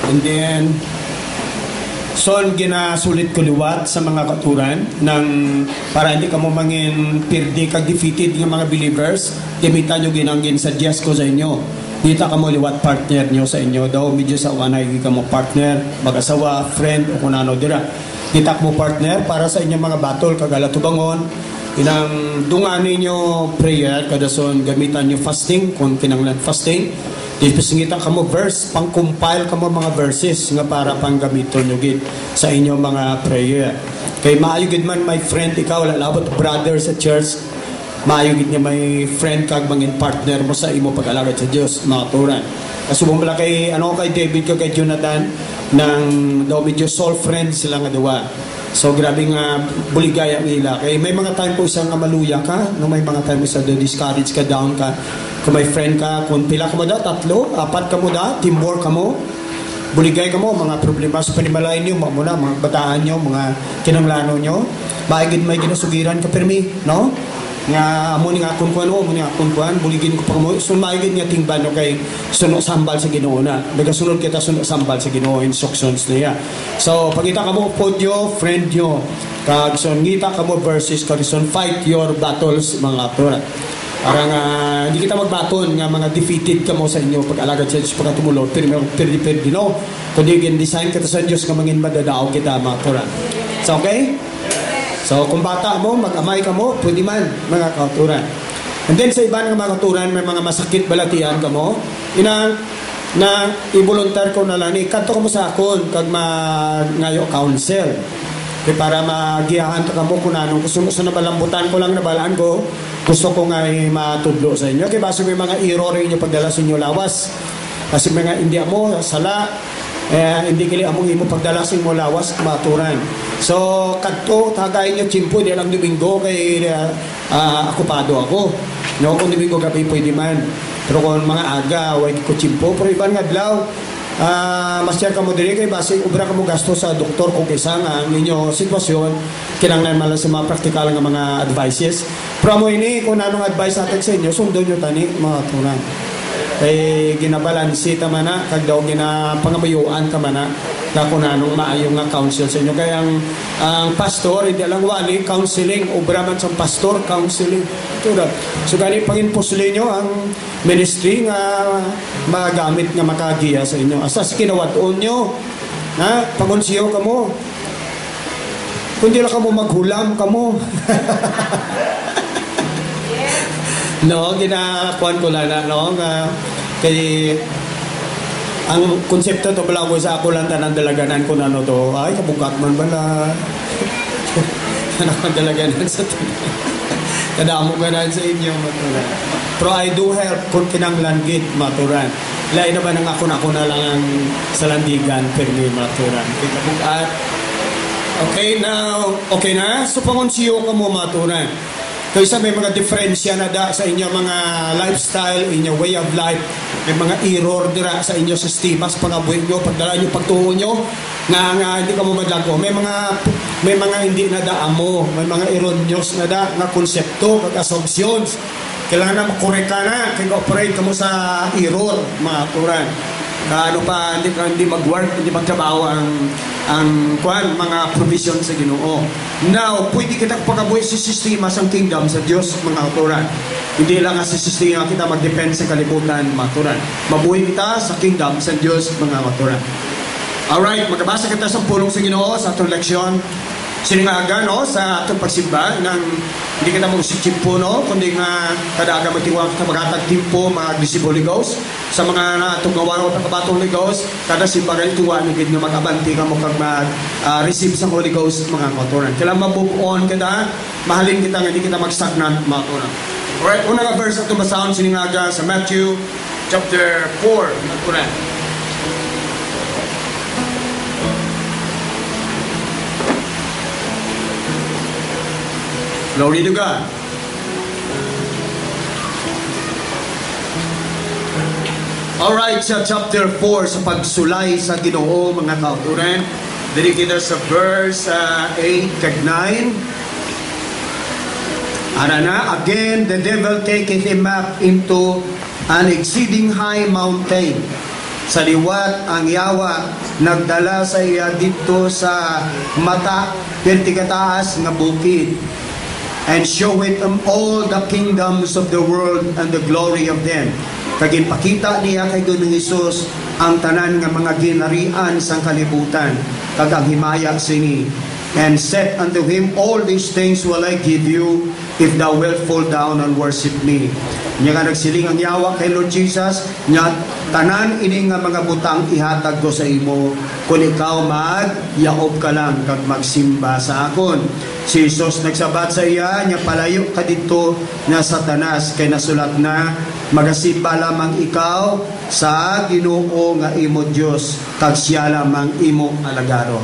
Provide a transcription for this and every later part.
And then, son ginasulit ko liwat sa mga katuran ng para hindi ka mo mangin pirdi kag defeated ng mga believers. Gamitan nyo ginanggin suggest ko sa inyo. Dita ka mo liwat partner nyo sa inyo daw. Medyo sa uanay ka mo partner, mag-asawa, friend o kunano dira. Dita ka mo partner para sa inyong mga battle kagala tubangon. Inang dunganin nyo prayer kada son gamitan nyo fasting kung kinanglan fasting. Ipasingita ka mo verse, pang-compile ka mo mga verses nga para pang gamiton nyo gid sa inyong mga prayer. Kay maayo gid man my friend ikaw lalabot brother sa church, maayo gid nga may friend kag mangin partner mo sa imo pag-alagad sa Dios mga turan. Kasubong bala kay kay David kag kay Jonathan nang daw medyo soul friends sila nga duwa. So grabe nga buligay ang ila. Kay may mga time po isang maluya ka, no may mga time isa do discourage ka, down ka. Kung may friend ka, kung pila ka mo da, 3, 4 ka mo da, teamwork ka mo, buligay ka mo, mga problema sa panimalain nyo, mga bataan nyo, mga kinanglano nyo, maigid may ginasugiran ka permi, no? Nga amo ni nga kunkuan o, amo ni nga kunkuan, buligin ko pa mo, so maigid nga tingban no kay suno sambal sa Ginoo na. Nagasunod kita suno sambal sa Ginoo instructions niya. So, pagita ka mo podyo, friend nyo, kag so ngita ka mo verses kag so fight your battles mga kapatid. Parang hindi kita magbaton nga mga defeated ka mo sa inyo pag-alagad sa Diyos pagkatumulot pero perdi no kundi design ka sa Diyos nga mangin madadao kita mga turan. So okay? So kung bata mo mag-amay ka mo pwede man mga kauturan. And then sa iba ng mga kauturan may mga masakit balatian ka mo na i-volunteer ko na lang ikanto ka mo sa akon kag ngayo counsel para magiyahan ka mo kung anong gusto sa nabalambutan ko lang nabalaan ko gusto ko nga matudlo sa inyo. Kaya basta may mga error inyo pagdala sa inyo lawas. Kasi mga hindi mo sala, hindi kili among imo pagdala sa inyo lawas, maturan. So, kadto, tagay nyo chimpo, di lang Domingo, kay akupado ako. No, kung Domingo gabi pwede man. Pero kung mga aga, wait ko chimpo. Pero iban nga dlaw, masyar ka mo diri kay base ubra ka mo gasto sa doktor kung kaysa nga ang inyo sitwasyon kinanglan man lang sa mga practical nga mga advices pero mo ini kung anong advice natin sa inyo sundon nyo tani mga tunan kay ginabalansi ta man na kag daw ginapangabayuan ka man na kung anong maayo nga counsel sa inyo kaya ang pastor hindi lang wali counseling ubra man sa pastor counseling tulad so gani pangin-pusli nyo ang ministry nga magamit nga makagiya sa inyo asas kinawat-on nyo na pangonsiyo ka mo kundi lang ka mo maghulam ka mo no ginakuan ko lang no nga kay ang konsepto to pala ko sa ako lang tanang dalaganan ko na no to ay kabugat man bala tanang dalaganan sa kadamo ka na sa inyo maturan pero I do help kung kinanglan git maturan lain naman ang ako na lang ang salandigan permi maturan kita bugat okay na so pangonsiyo ka mo maturan kaysa may mga diferensya na da sa inyong mga lifestyle, inyong way of life, may mga error dira sa inyong sistema, sa pangabuhin nyo, pagdala nyo, pagtungo nyo, nga hindi ka mo madlago. May mga hindi na da mo, may mga erroneous na da, nga konsepto, kag assumptions. Kailangan na makorek ka na, kaya operate ka mo sa error, mga turan. Ano pa, hindi mag-work, hindi magtrabaho ang mga provision sa Ginoo. Now, pwede kita pagabuhi sa sistema sa kingdom sa Diyos, mga autoran. Hindi lang sa sistema kita mag-depend sa kalibutan, mga autoran. Mabuhi kita sa kingdom sa Diyos, mga autoran. Alright, magkabasa kita sa pulong sa Ginoo sa atong leksyon. Siningaga, no, sa atong pagsimba ng hindi kita mag-sitsimpo, no, kundi nga kadaga matiwang kita magatag timpo, mag-receive Holy Ghost. Sa mga natong gawa o pagkabatong Holy Ghost, kada simbagan tuwa nagid nga mag-abanti ka mo kag mag-receive sa Holy Ghost, mga kauturan. Kailangan move on kita, mahalin kita, hindi kita mag-stagnant, mga kauturan. Alright, unang verse atong basahon siningaga sa Matthew chapter 4, mga kauturan. Glory to God. Alright, sa chapter 4 sa pagsulay sa Ginoo, mga kauturan, diri kita sa verse 8 kag 9. Ara na, again the devil taketh him up into an exceeding high mountain sa liwat ang yawa nagdala sa iya dito sa mata perti kataas nga bukid, and showeth them all the kingdoms of the world and the glory of them. Kaginpakita niya kay Gunong Hesus ang tanan nga mga ginarian sang kalibutan, kag ang himaya sini, and said unto him, all these things will I give you if thou wilt fall down and worship me. Nya nga nagsiling ang yawa kay Lord Jesus, nya tanan ini nga mga butang ihatag ko sa imo kung ikaw magyaob ka lang kag magsimba sa akon. Si Jesus nagsabat sa iya, nya palayo ka dito na Satanas, kay nasulat na, magasimba lamang ikaw sa Ginoo nga imo Dios, kag siya lamang imo alagaro.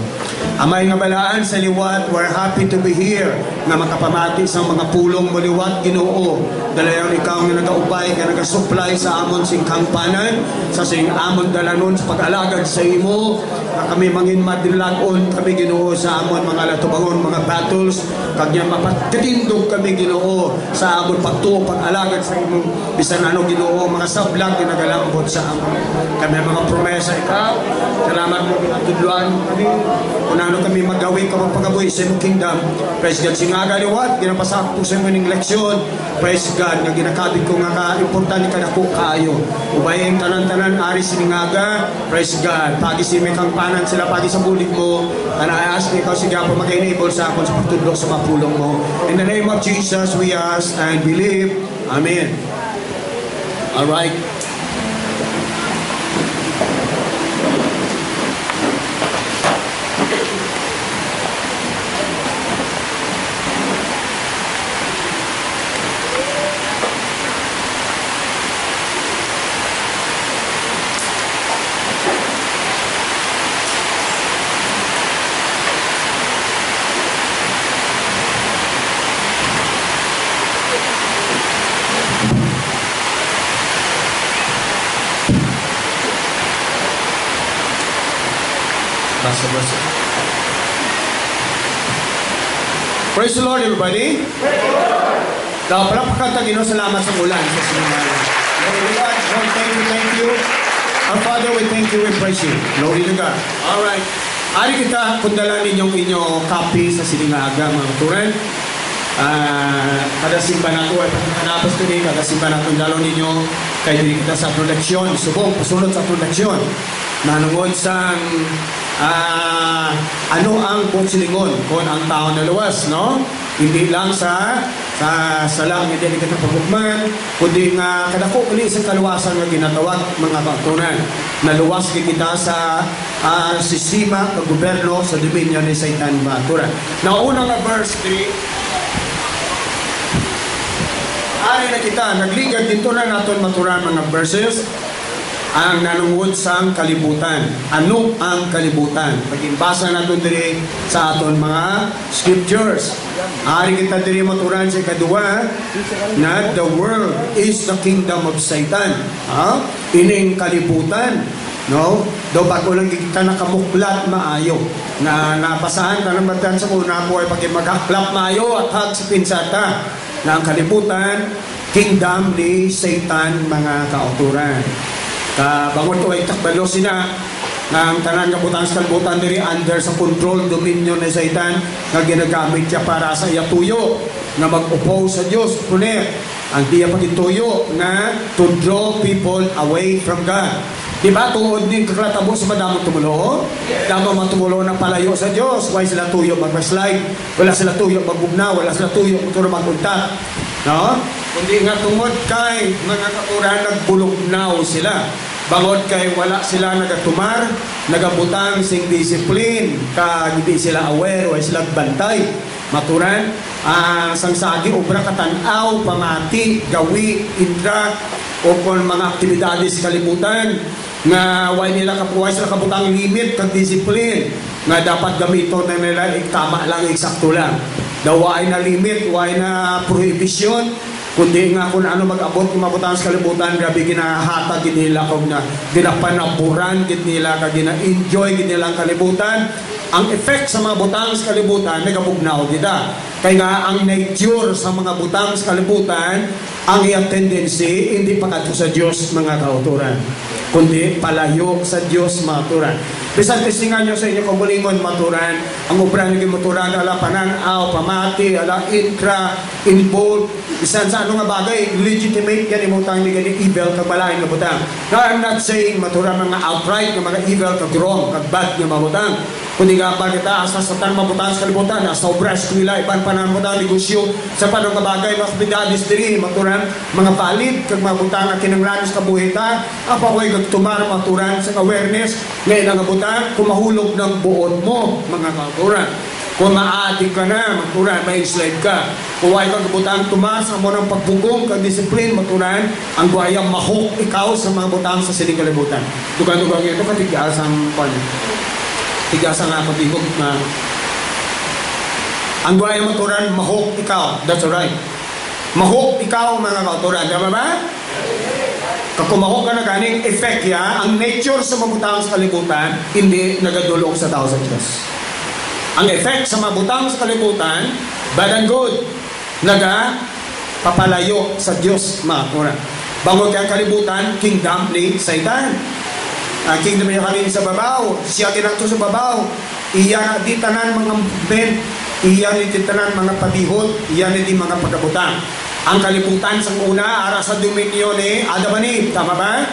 Amay nga balaan sa liwat, we're happy to be here nga makapamati sa mga pulong mo liwat, Ginoo. Dalayan ikaw nga nagaupay, nga nagasupply sa amon sing kangpanan, sa sing amon dalanon sa pag-alagad sa imo, na kami mangin madilagon kami, Ginoo, sa amon mga latubangon, mga battles, kag yan mapagkatindog kami, Ginoo, sa amon pagtuo, pag-alagad sa imo, bisan ano, Ginoo, mga sablag ginagalambot sa amon. Kami mga promesa ikaw, salamat mo pinatudluan kami, kung ano kami magawin ka magpagaboy sa imong kingdom. Praise God, singaga liwat, ginapasak po sa imong leksyon. Praise God, nga ginakabig ko nga ka-importante ka na ko kayo. Ubayin tanan-tanan, ari siningaga. Praise God, pagi si may kangpanan sila, pagi sa bulig mo, and I ask ikaw siya po mag-enable sa akon sa pagtudlok sa mapulong mo. In the name of Jesus, we ask and believe. Amen. Alright. Praise the Lord, everybody. Palapakanta, Ginoo, salamat sa ulan sa sinimala. Lord, thank you. Our Father, we thank you, we praise you. Glory to God. Alright. Ari kita kundala ninyong inyong copy sa siningaga, mga katuran. Kada simba na ito ay pagkakanapas ko rin, kada simba na ito dalaw ninyo kay diri kita sa produksyon, subong pasunod sa produksyon nanungod sa ano ang pagsilingon kung ang tao na luwas, no? Hindi lang sa lang hindi kita pagugman, kundi nga kadako uli sa kaluwasan nga ginatawag mga kautunan. Naluwas kita sa sistema ng gobyerno sa dominyo ni Satan Batura. Nauna nga verse 3, ay na kita, nagligad dito na natin maturan mga verses ang nanungod sa kalibutan. Ano ang kalibutan? Pag-imbasa natin diri sa aton mga scriptures. Ari kita diri maturan sa kadua na the world is the kingdom of Satan. Ining kalibutan, no? Do bago lang kita nakamuklat maayo na napasahan ka ng batan sa una po ay pag-magaklap maayo at hag sa pinsata na ang kalibutan, kingdom ni Satan, mga kauturan. Bangon ko ay takbalo sina ng tanan kabutang sa kalibutan diri under sa control, dominyo ni Satan nga ginagamit siya para sa iya tuyo na mag-oppose sa Diyos. Kuner, ang diya pagituyo na to draw people away from God. Diba, tuod ni kaklatabo sa madamang tumulo? Damo matumulo ng palayo sa Diyos. Why sila tuyo mag-slide? Wala sila tuyo mag-gubna, wala sila tuyo mag-unta. No? Kundi nga tungod kay mga katuran nagbulugnaw sila. Bangod kay wala sila nagatumar, nagabutang sing discipline, kag hindi sila aware o sila bantay. Maturan, sangsagi, obra katanaw, pamati, gawi, indra, o kung mga aktibidades kalibutan, nga why nila kapuway sila kabutang limit kag discipline nga dapat gamito na nila tama lang, eksakto lang. Daw why na limit, why na prohibition, kundi nga kung ano mag-abot ng mabutan sa kalibutan, grabe ginahatag nila kung na ginapanaburan nila, gina-enjoy nila ang kalibutan. Ang effect sa mga butang sa kalibutan, nagabugnaw kita. Kaya nga, ang nature sa mga butang sa kalibutan, ang iyang tendency, hindi pagkato sa Diyos mga kauturan, kundi palayo sa Diyos mga kauturan. Bisan testingan nyo sa inyo kung bulingon maturan, ang obra nyo maturan, ala pananaw, pamati, ala intra, involved, bisan sa ano nga bagay, legitimate yan imutang ni gani evil, kagbalain na butang. Now, I'm not saying maturan mga outright, ng mga evil, kag-wrong, kag-bad nga mabutang. Kundi nga pa kita, asa sa tanang mabutang sa kalibutan, asa obra sa kumila, ipan pananamutang, negosyo, sa panang kabagay, mga kapidadis diri, maturan, mga valid, kag mabutang, kinanglanis kabuhita, apa ko'y gagtumar, maturan, sa awareness, ngayon ang butang, kumahulog ng buod mo, mga kauturan. Kung maadik ka na, maturan, may slide ka. Kung ay kang butang tumas, ang mo ng pagbugong, kag-discipline, maturan, ang guayang mahok ikaw sa mga butang sa siling kalibutan. Dugan-dugang ito, katigasang pan. Tigasang ako tihog na ang guayang maturan, mahok ikaw. That's right. Mahok ikaw, mga kauturan. Tama ba? Kakumahok ka na ganing effect ya, ang nature sa mabutang sa kalibutan, hindi nagadulong sa tao sa Diyos. Ang effect sa mabutang sa kalibutan, bad and good, papalayo sa Diyos, mga kauturan. Bangon kang kalibutan, kingdom ni Satan. Kingdom niya kami sa babaw, siya ginagto sa babaw, iyan di tanan mga men, iyan di tanan mga patihot, iyan di mga pagkabutang. Ang kalibutan sa una, ara sa dominyo ni Adam and Eve, tama ba?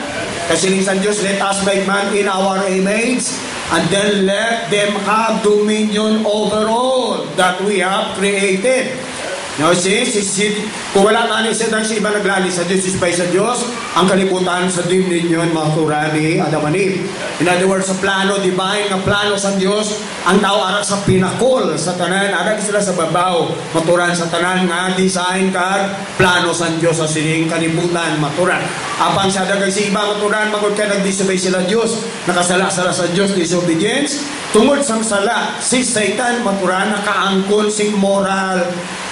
Kasi sa Diyos, let us make man in our image, and then let them have dominion over all that we have created. Now, kung wala tani siya si iba naglali sa Diyos, ispay sa Diyos, ang kalibutan sa dominion, mga kurani, ni Adam and Eve. In other words, sa plano, divine, ang plano sa Diyos, ang tao arak sa pinakol, sa tanan, arak sila sa babaw, maturan sa tanan, nga design kag plano sa Diyos, sa sining kalibutan, maturan. Apan sa dagay si iba, maturan, magod ka, nag-disobey sila Diyos, nakasala-sala sa Diyos, disobedience, tungod sang sala, si Satan, maturan, nakaangkol sing moral,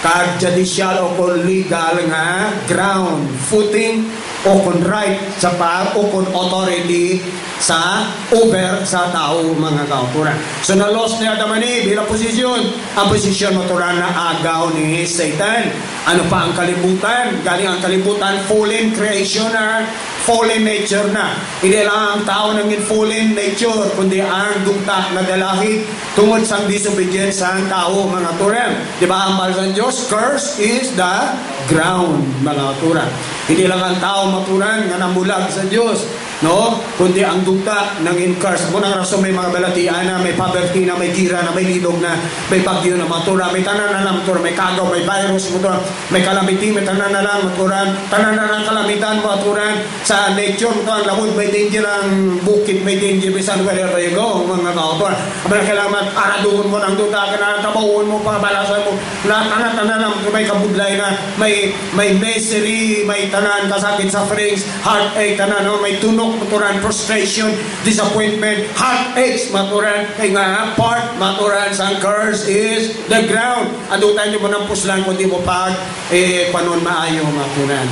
kag judicial o kon legal nga ground, footing o kon right sa o kon authority sa over sa tao, mga kauturan. So na-lost ni Adam and Eve bilang posisyon. Ang posisyon maturan na agaw ni Satan. Ano pa ang kalibutan? Galing ang kalibutan, fallen creation na, fallen nature na. Hindi lang ang tao nang fallen nature, kundi ang dungta na dalahi tungod sa disobedience sa tao, mga turan. Di ba ang mahal sa Diyos? Curse is the ground, mga turan. Hindi lang ang tao maturan nga namulag sa Diyos, no? Kundi ang dugta ng in-curse. Kung ang rason may mga balatian na, may poverty na, may gira na, may lidog na, may bagyo na matura, may tanan na lang matura, may kagaw, may virus matura, may calamity, may tanan na lang maturan, tanan na lang kalamitan maturan sa nature mo ang lamod, may danger ang bukid, may danger bisan wherever you go, mga kautuan. Abang kailangan araduhon mo ng dugta, kinatabahuan mo, pangabalasan mo, tanan lang may kabudlay na, may misery, may tanan, kasakit, sufferings, heartache, tanan, no? May tunok, maturan, frustration, disappointment, heartaches, maturan, kaya nga, part, maturan, sa curse is the ground. Adutan nyo mo ng puslan kung di mo pag, panon maayo, maturan.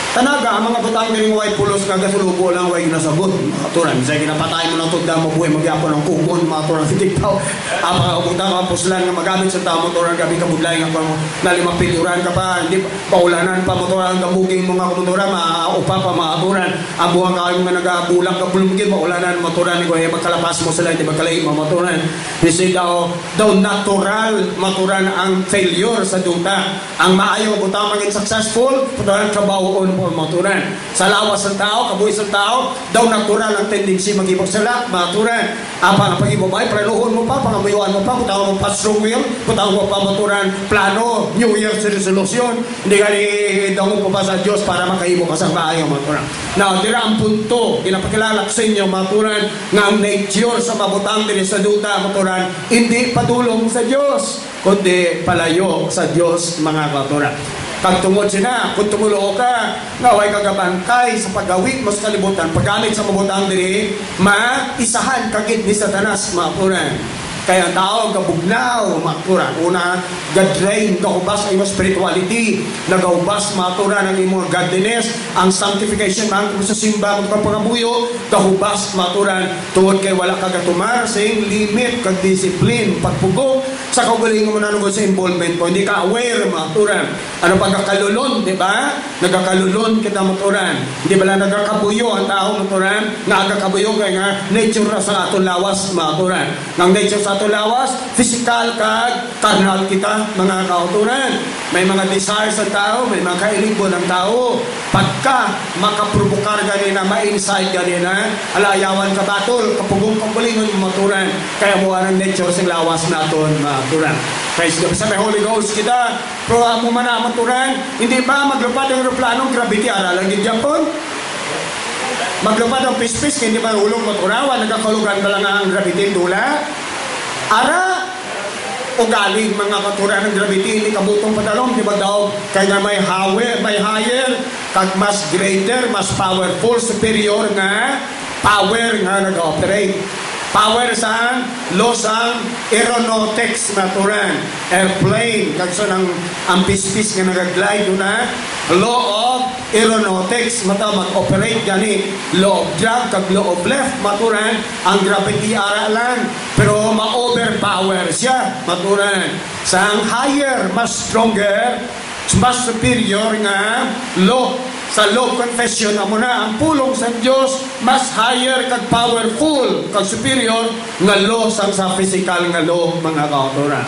Tanaga, ang mga butang ng way pulos nga gasulubo lang way nasabot, maturan. Sige, napatay mo ng tugda mo buhay, magyapon ng kukon, maturan, sitigpaw. Ang mga butang ang puslan nga magamit sa tao, maturan, gabi ka budlay nga pa mo, nalimang piluran ka pa, hindi paulanan pa, maturan, gambuging mga maturan, maupa pa, maturan. Ang buhang ka nga nagabulang ka bulumigin, maulanan, maturan, kaya magkalapas mo sila, hindi magkalaim mo, maturan. Kasi daw natural, maturan ang failure sa duta. Ang maayong butang maging successful, maturan, trabahoon mo, maturan. Sa lawas ng tao, kabuhi sa tao, daw natural ang tendency mag-ibog sila, maturan. Apa ang pag-ibog ay, praluhon mo pa, pangamuyuan mo pa, kutawang mo pa strong will, kutawang mo pa maturan, plano, New Year's resolution, hindi ka daw mo pa sa Diyos para makaibog ka sa maayong maturan. Now, dira ang punto, ginapakilala sa inyo, maturan, nga ang nature sa mabutang din sa duta, maturan, hindi patulong sa Diyos, kundi palayo sa Diyos, mga maturan. Pag tungod sila, kung tumulo ka, naway kagabantay sa paggawit mo sa kalibutan, paggamit sa mabutang diri, maisahan kagit ni Satanas, maturan. Kaya ang tao kabugnaw, maturan. Una, God-drain, kahubas ay mo spirituality, nagahubas, maturan ang imong godliness, ang sanctification, ang sa simba, ang pagpangabuyo, kahubas, maturan, tuwod kay wala kagatumar, saying limit, kag-discipline, pagpugong, sa kaugalingon mo na nung sa involvement mo, hindi ka aware, maturan. Ano pagkakalulon, di ba? Nagakalulon kita, maturan. Hindi ba lang nagakabuyo ang tao, maturan? Nagakabuyo kaya nga, nature na sa atong lawas, maturan. Nang nature sa atong lawas, physical kag carnal kita, mga kauturan. May mga desires ng tao, may mga kailibon ng tao. Pagka makaprovokar ganina, ma-inside ganina, alayawan ka batol, kapugong kambulingon, maturan. Kaya mo ang nature sa lawas naton, maturan. Praise God. Sa may Holy Ghost kita, pero mo man na maturan, hindi ba maglupad ang aeroplanong gravity, aralan yung Japon? Maglupad ang pispis, hindi ba ulong maturawan, nagkakulugan ba lang ang gravity dula? Ara, o galing mga katuran ng gravity, hindi kabutong padalong, di ba daw? Kaya may higher, kag mas greater, mas powerful, superior nga, power nga nag-operate. Power sa laws ang aeronautics naturan, airplane, kagso ng ang pispis nga nag-glide na law of aeronautics, mata mag-operate gani, law of drag, kag law of left, maturan, ang gravity aralan, pero ma-overpower siya, maturan. Sa ang higher, mas stronger, mas superior nga law, sa law confession amo na ang pulong sa Dios mas higher kag powerful kag superior nga law sa physical nga law, mga kautoran.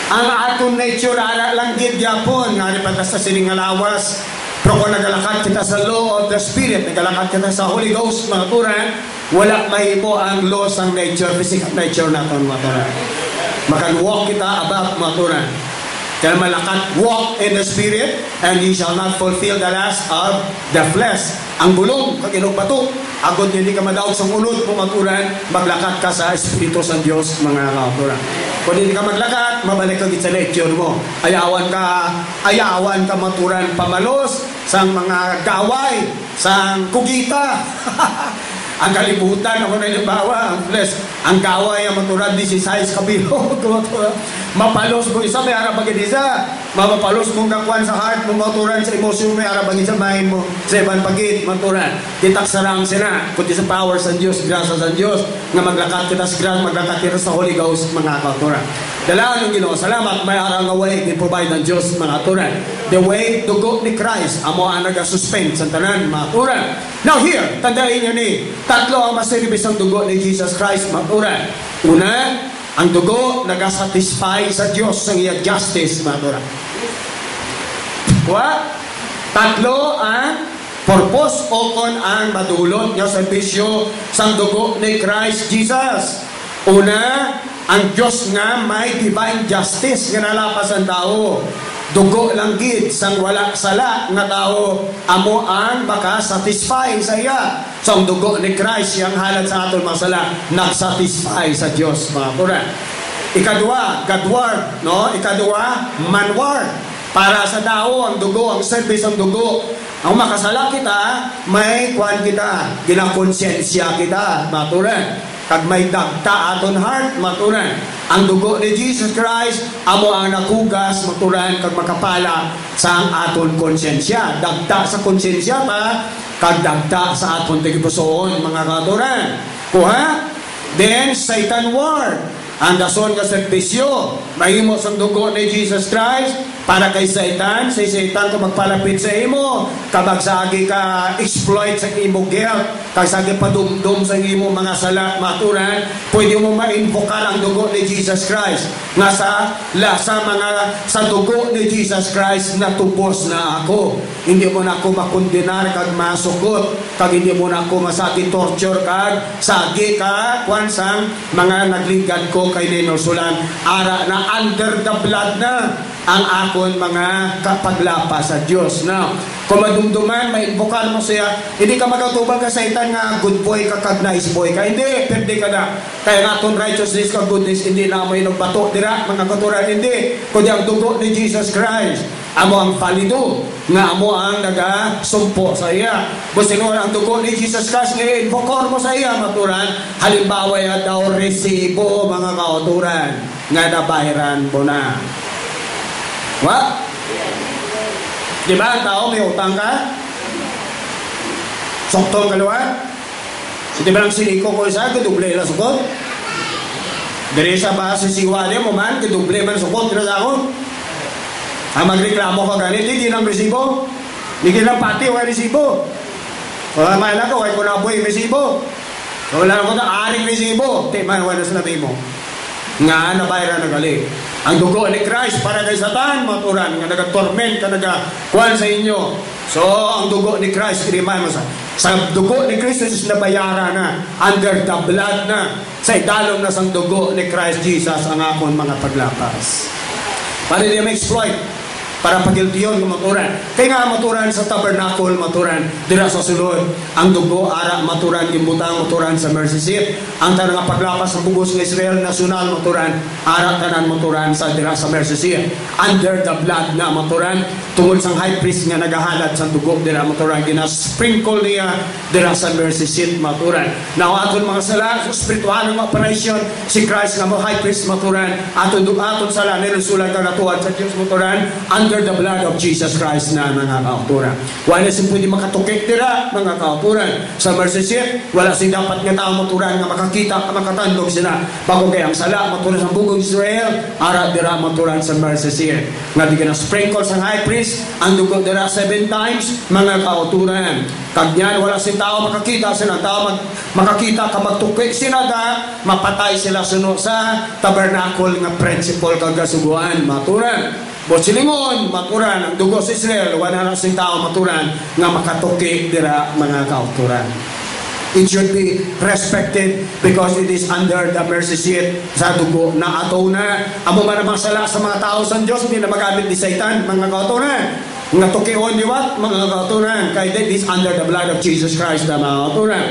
Ang aton nature ala lang gid gyapon nga ni pagka sa sining lawas, pero kung nagalakad kita sa law of the spirit, nagalakad kita sa Holy Ghost, mga kautoran, wala mahimo ang law sang nature, physical nature naton, mga kautoran. Makan-walk kita above, mga kautoran. Kaya malakat, walk in the Spirit, and ye shall not fulfill the lust of the flesh. Ang bulong, kag inog bato, agad hindi ka madaog sa unod mo maturan, maglakat ka sa Espiritu sa Diyos, mga kauturan. Kung hindi ka maglakat, mabalik ka sa nature mo. Ayawan ka maturan pamalos, sang mga gaway, sang kugita. Ang kalibutan, ako na ilimbawa, ang flesh, ang gaway, ang maturan, 16 kabilo, mapalos mo isa, may arabagin isa, mapapalos mong kakuan sa heart mo, maturan sa emosyon, may arabagin sa mind mo, sa ibang pagit, maturan, titaksarang sila, kundi sa power sa Diyos, grasa sa Diyos, nga maglakat kita sa grasa, maglakat kita sa Holy Ghost, mga kauturan. Dalaan yung Ginoo, salamat, may arang away, i-provide ng Diyos, mga kauturan. The way to go ni Christ, amo ang nag-suspend sa tanan, mga kauturan. Now here, tandain nyo ni, tatlo ang masiribis ang dugo ni Jesus Christ, mga kauturan. Una, ang dugo nag-satisfy sa Diyos sa iya justice, mga kauturan. Tatlo, ang purpose o kon ang madulot niya sa bisyo sa dugo ni Christ Jesus. Una, ang Diyos nga may divine justice nga nalapas ang tao. Dugo lang gid sang wala sala nga tao amo ang maka-satisfy sa iya. Sa dugo ni Christ yang halad sa aton masala nag-satisfy sa Dios, mga kauturan. Ikadua, Godward, no? Ikadua, manward. Para sa tao ang dugo, ang service ang dugo. Ang makasala kita, may kuan kita, ginakonsensya kita, mga kauturan. Kag may dagta aton heart, maturan. Ang dugo ni Jesus Christ, amo ang nakugas, maturan, kag makapala sa ang aton konsensya. Dagta sa konsensya pa, kag dagta sa aton tigipusoon, mga katuran. Kuha? Then, Satan word. Ang dason nga servisyo, mahimo sa dugo ni Jesus Christ, para kay Satan, si Satan kung magpalapit sa imo, kabagsagi ka exploit sa imo guilt, kagsagi padumdum sa imo mga sala, maturan, pwede mo ma-invokar ang dugo ni Jesus Christ. Nga sa dugo ni Jesus Christ, natubos na ako. Hindi mo na ako makondenar kag masukot, kag hindi mo na ako masagi torture kag sagi ka kwansang mga nagligad ko kay Ninosulan. Ara na under the blood na. ang akon mga kapaglapa sa Dios. Now, kung madumduman, may invokan mo siya, hindi ka magatuban ka sa itan nga good boy ka kag nice boy ka. Hindi, pwede ka na. Kaya nga itong righteousness ka goodness, hindi na may nagbato, dira, mga katuran, hindi. Kundi ang dugo ni Jesus Christ. Amo ang palido, nga amo ang nagasumpo sa iya. Busingon ang dugo ni Jesus Christ, nga invokor mo sa iya, maturan. Halimbawa ya daw resibo, mga kauturan, nga nabahiran mo na. What? Di ba ang tao may utang ka? Soktong kaluwa? Di ba ang siniko ko isa, kaduble lang sukot? Dari sa ba si siwali mo man, kaduble man sukot, kina sa ako? Magreklamo ka ganit, hindi ng resibo. Hindi ng pati, wala resibo. Wala mahal ako, wala ko na boy resibo. Wala ko na aring resibo. Di man, wala sa nabi mo. Nga nabayran na gali. Ang dugo ni Christ para kay Satan, maturan, nga nag-torment ka, nag-kuhan sa inyo. So, ang dugo ni Christ, i-remind mo sa dugo ni Christ, is nabayaran na, under the blood na, sa idalom na sang dugo ni Christ Jesus, ang akong mga paglapas. Para hindi ma-exploit, para pagiltiyon ng maturan. Kaya nga maturan sa tabernacle, maturan dira sa sulod. Ang dugo, ara, maturan, gimbutang, maturan sa mercy seat. Ang tanang paglapas sa bugos ng Israel, nasyonal, maturan, ara, tanan, maturan sa dira sa mercy seat. Under the blood na maturan, tungod sang high priest nga nagahalad sa dugo, dira maturan, gina-sprinkle niya, dira sa mercy seat, maturan. Now, aton mga sala, spiritual ng operation, si Christ nga mo high priest, maturan, aton sala, nilusulan ka natuan sa Diyos, maturan, under the blood of Jesus Christ na mga kauturan. Wala sin pwede makatukik dira, mga kauturan. Sa mercy seat, wala sin dapat nga tao maturan nga makakita, makatandog sila. Bago kaya ang sala, maturan sa bugong Israel, ara dira maturan sa mercy seat. Nga di ka na sprinkle sa high priest, ang dugo dira 7 times, mga kauturan. Kagyan, wala sin tao makakita, sila tao makakita ka magtukik sila mapatay sila suno sa tabernacle nga principle kagasuguan, maturan. Bosilingon, maturan, ang dugo sa Israel, wala na sing tao maturan nga makatuki dira mga kauturan. It should be respected because it is under the mercy seat sa dugo na ato na. Amo man ang sala sa mga tao sa Diyos, hindi na magamit ni Satan, mga kauturan. Nga tukion liwat, mga kauturan, kaya that is under the blood of Jesus Christ na mga kauturan.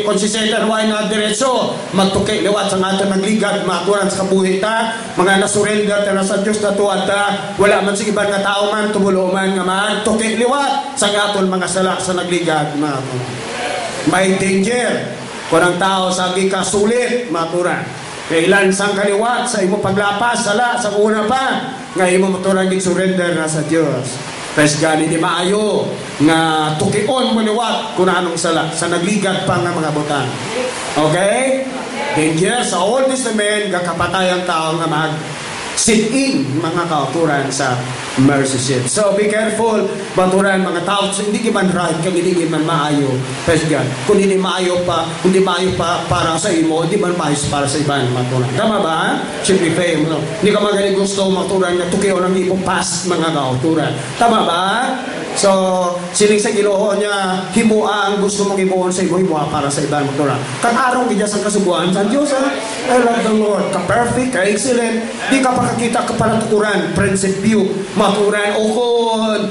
Kung si Satan, why not diretso? Magtuki liwat sa ato nagligat, mga kauturan sa kabuhita, mga nasurrender na sa Diyos na tuwad wala man sa ibang nga tao man, tumulo man nga magtuki liwat sa aton mga sala sa nagligat, mga kauturan. May danger kung ang tao sa gikasulit, mga kauturan. Kailan sang kaliwat sa imo paglapas, sala, sa una pa, nga imo maturan surrender na sa Dios. Pes gani di maayo nga tukion mo liwat kung anong sala sa nagligat pa nga mga butang. Okay? Danger sa Old Testament gakapatay ang tao nga mag sit-in mga kauturan sa mercy seat. So be careful, baturan mga tao, so, hindi man right, kung hindi man maayo. Pesgan, kung hindi maayo pa para sa imo, hindi man maayos para sa ibang maturan. Tama ba? Siyempre fame, no? Hindi ka magaling gusto maturan na tukiyo ng ipong past mga kauturan. Tama ba? So, siling sa Ginoo niya, himua ang gusto mong himuon sa himua para sa ibang maturan. Kag-araw gidya sa kasubuan sa Diyos, I love the Lord. Ka-perfect, ka-excellent. Di ka pakakita ka panatukuran, prinsipyo, maturan, o kung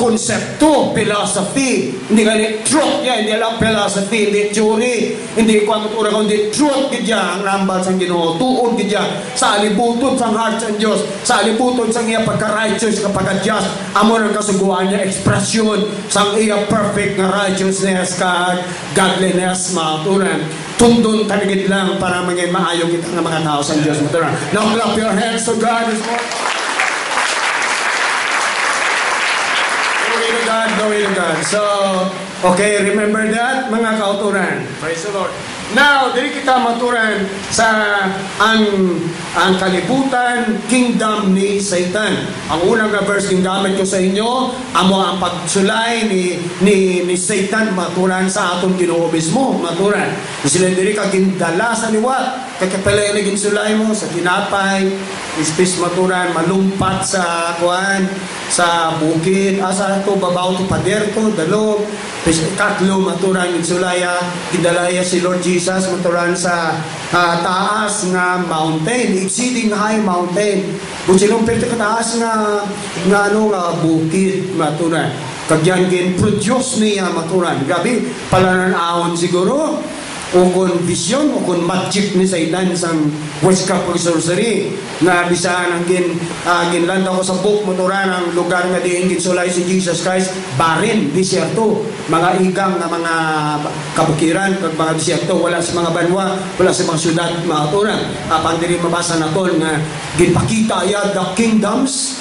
konsepto, philosophy. Hindi ka truth yan, hindi lang philosophy, hindi theory. Hindi ko ang maturan, kundi truth gidya ang rambal sa Ginoo. Tuod gidya sa alibuton sa heart sa Diyos, sa alibuton sa iya pagka-righteous, kapag-adjust, amon ang kasubuan niya, ekspresyon sa iya perfect na righteousness kag godliness, maturan. Tundon taligid lang para maging maayo kita ng mga tao sa Diyos. Now clap your hands to God this morning. Glory to God, glory to God. So, okay, remember that, mga kauturan. Praise the Lord. Now, dili kita maturan sa ang kalibutan, kingdom ni Satan. Ang unang na verse yung gamit ko sa inyo, amo ang pagsulay ni Satan, maturan sa atong Ginoo mismo, maturan. Sila diri ka gindala sa liwat, kakapalay na ginsulay mo sa tinapay, ispis maturan, malumpat sa kuan, sa bukid, asa to babaw to pader to, dalog, katlo maturan ginsulaya, gindalaya si Lord Jesus Jesus maturan sa taas nga mountain, exceeding high mountain. Kung silong perti kataas nga bukid maturan. Kagyan gin produce niya maturan. Grabe, palananahon siguro. O kung vision, o kung magic ni Satan sang witchcraft o sorcery na bisan ang ginlanda ko sa book motoran ang lugar nga diin ginsulay si Jesus Christ, barren, disyerto, mga igang na mga kabukiran, kag mga disyerto, wala sa mga banwa, wala sa mga syudad, mga turan. Apang diri mabasa naton nga ginpakita ya the kingdoms.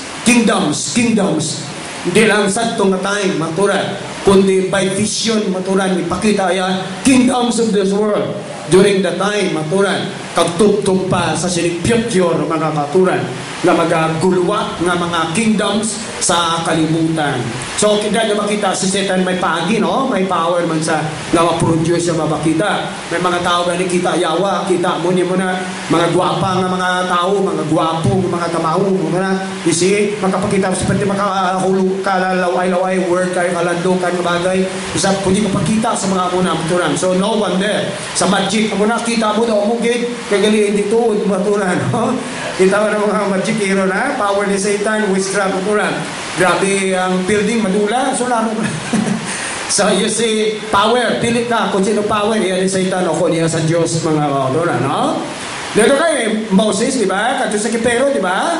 Hindi lang sa itong time, maturan, kundi by vision, maturan, ipakita yan, kingdoms of this world. During the time, maturan, kagtugtog pa sa sinipyotyor, mga maturan, na magaguluwa ng mga kingdoms sa kalibutan. So, kita nyo makita, si Satan may pagi, no? May power man sa nga ma-produce yung mabakita. May mga tao na kita yawa, kita mo na, mga gwapa nga mga tao, mga gwapo, mga tamaho, mga isi, makapakita seperti makahulog, kalalaway-laway, word kayo, kalandukan, bagay. Isa, kundi kapakita sa mga muna maturan. So, no wonder, sa magic, ako nakita mo daw, mugid, kagaliin dito, maturan, no? Kita mo na mga magic hero na, power ni Satan, witchcraft, maturan. Grabe ang building, madula, so laro. So you see, power, pilit ka, kung sino power, yan ni Satan, o kung yan sa Diyos, mga maturan, no? Dito kay Moses, di ba? Kato sa Kipero, di ba?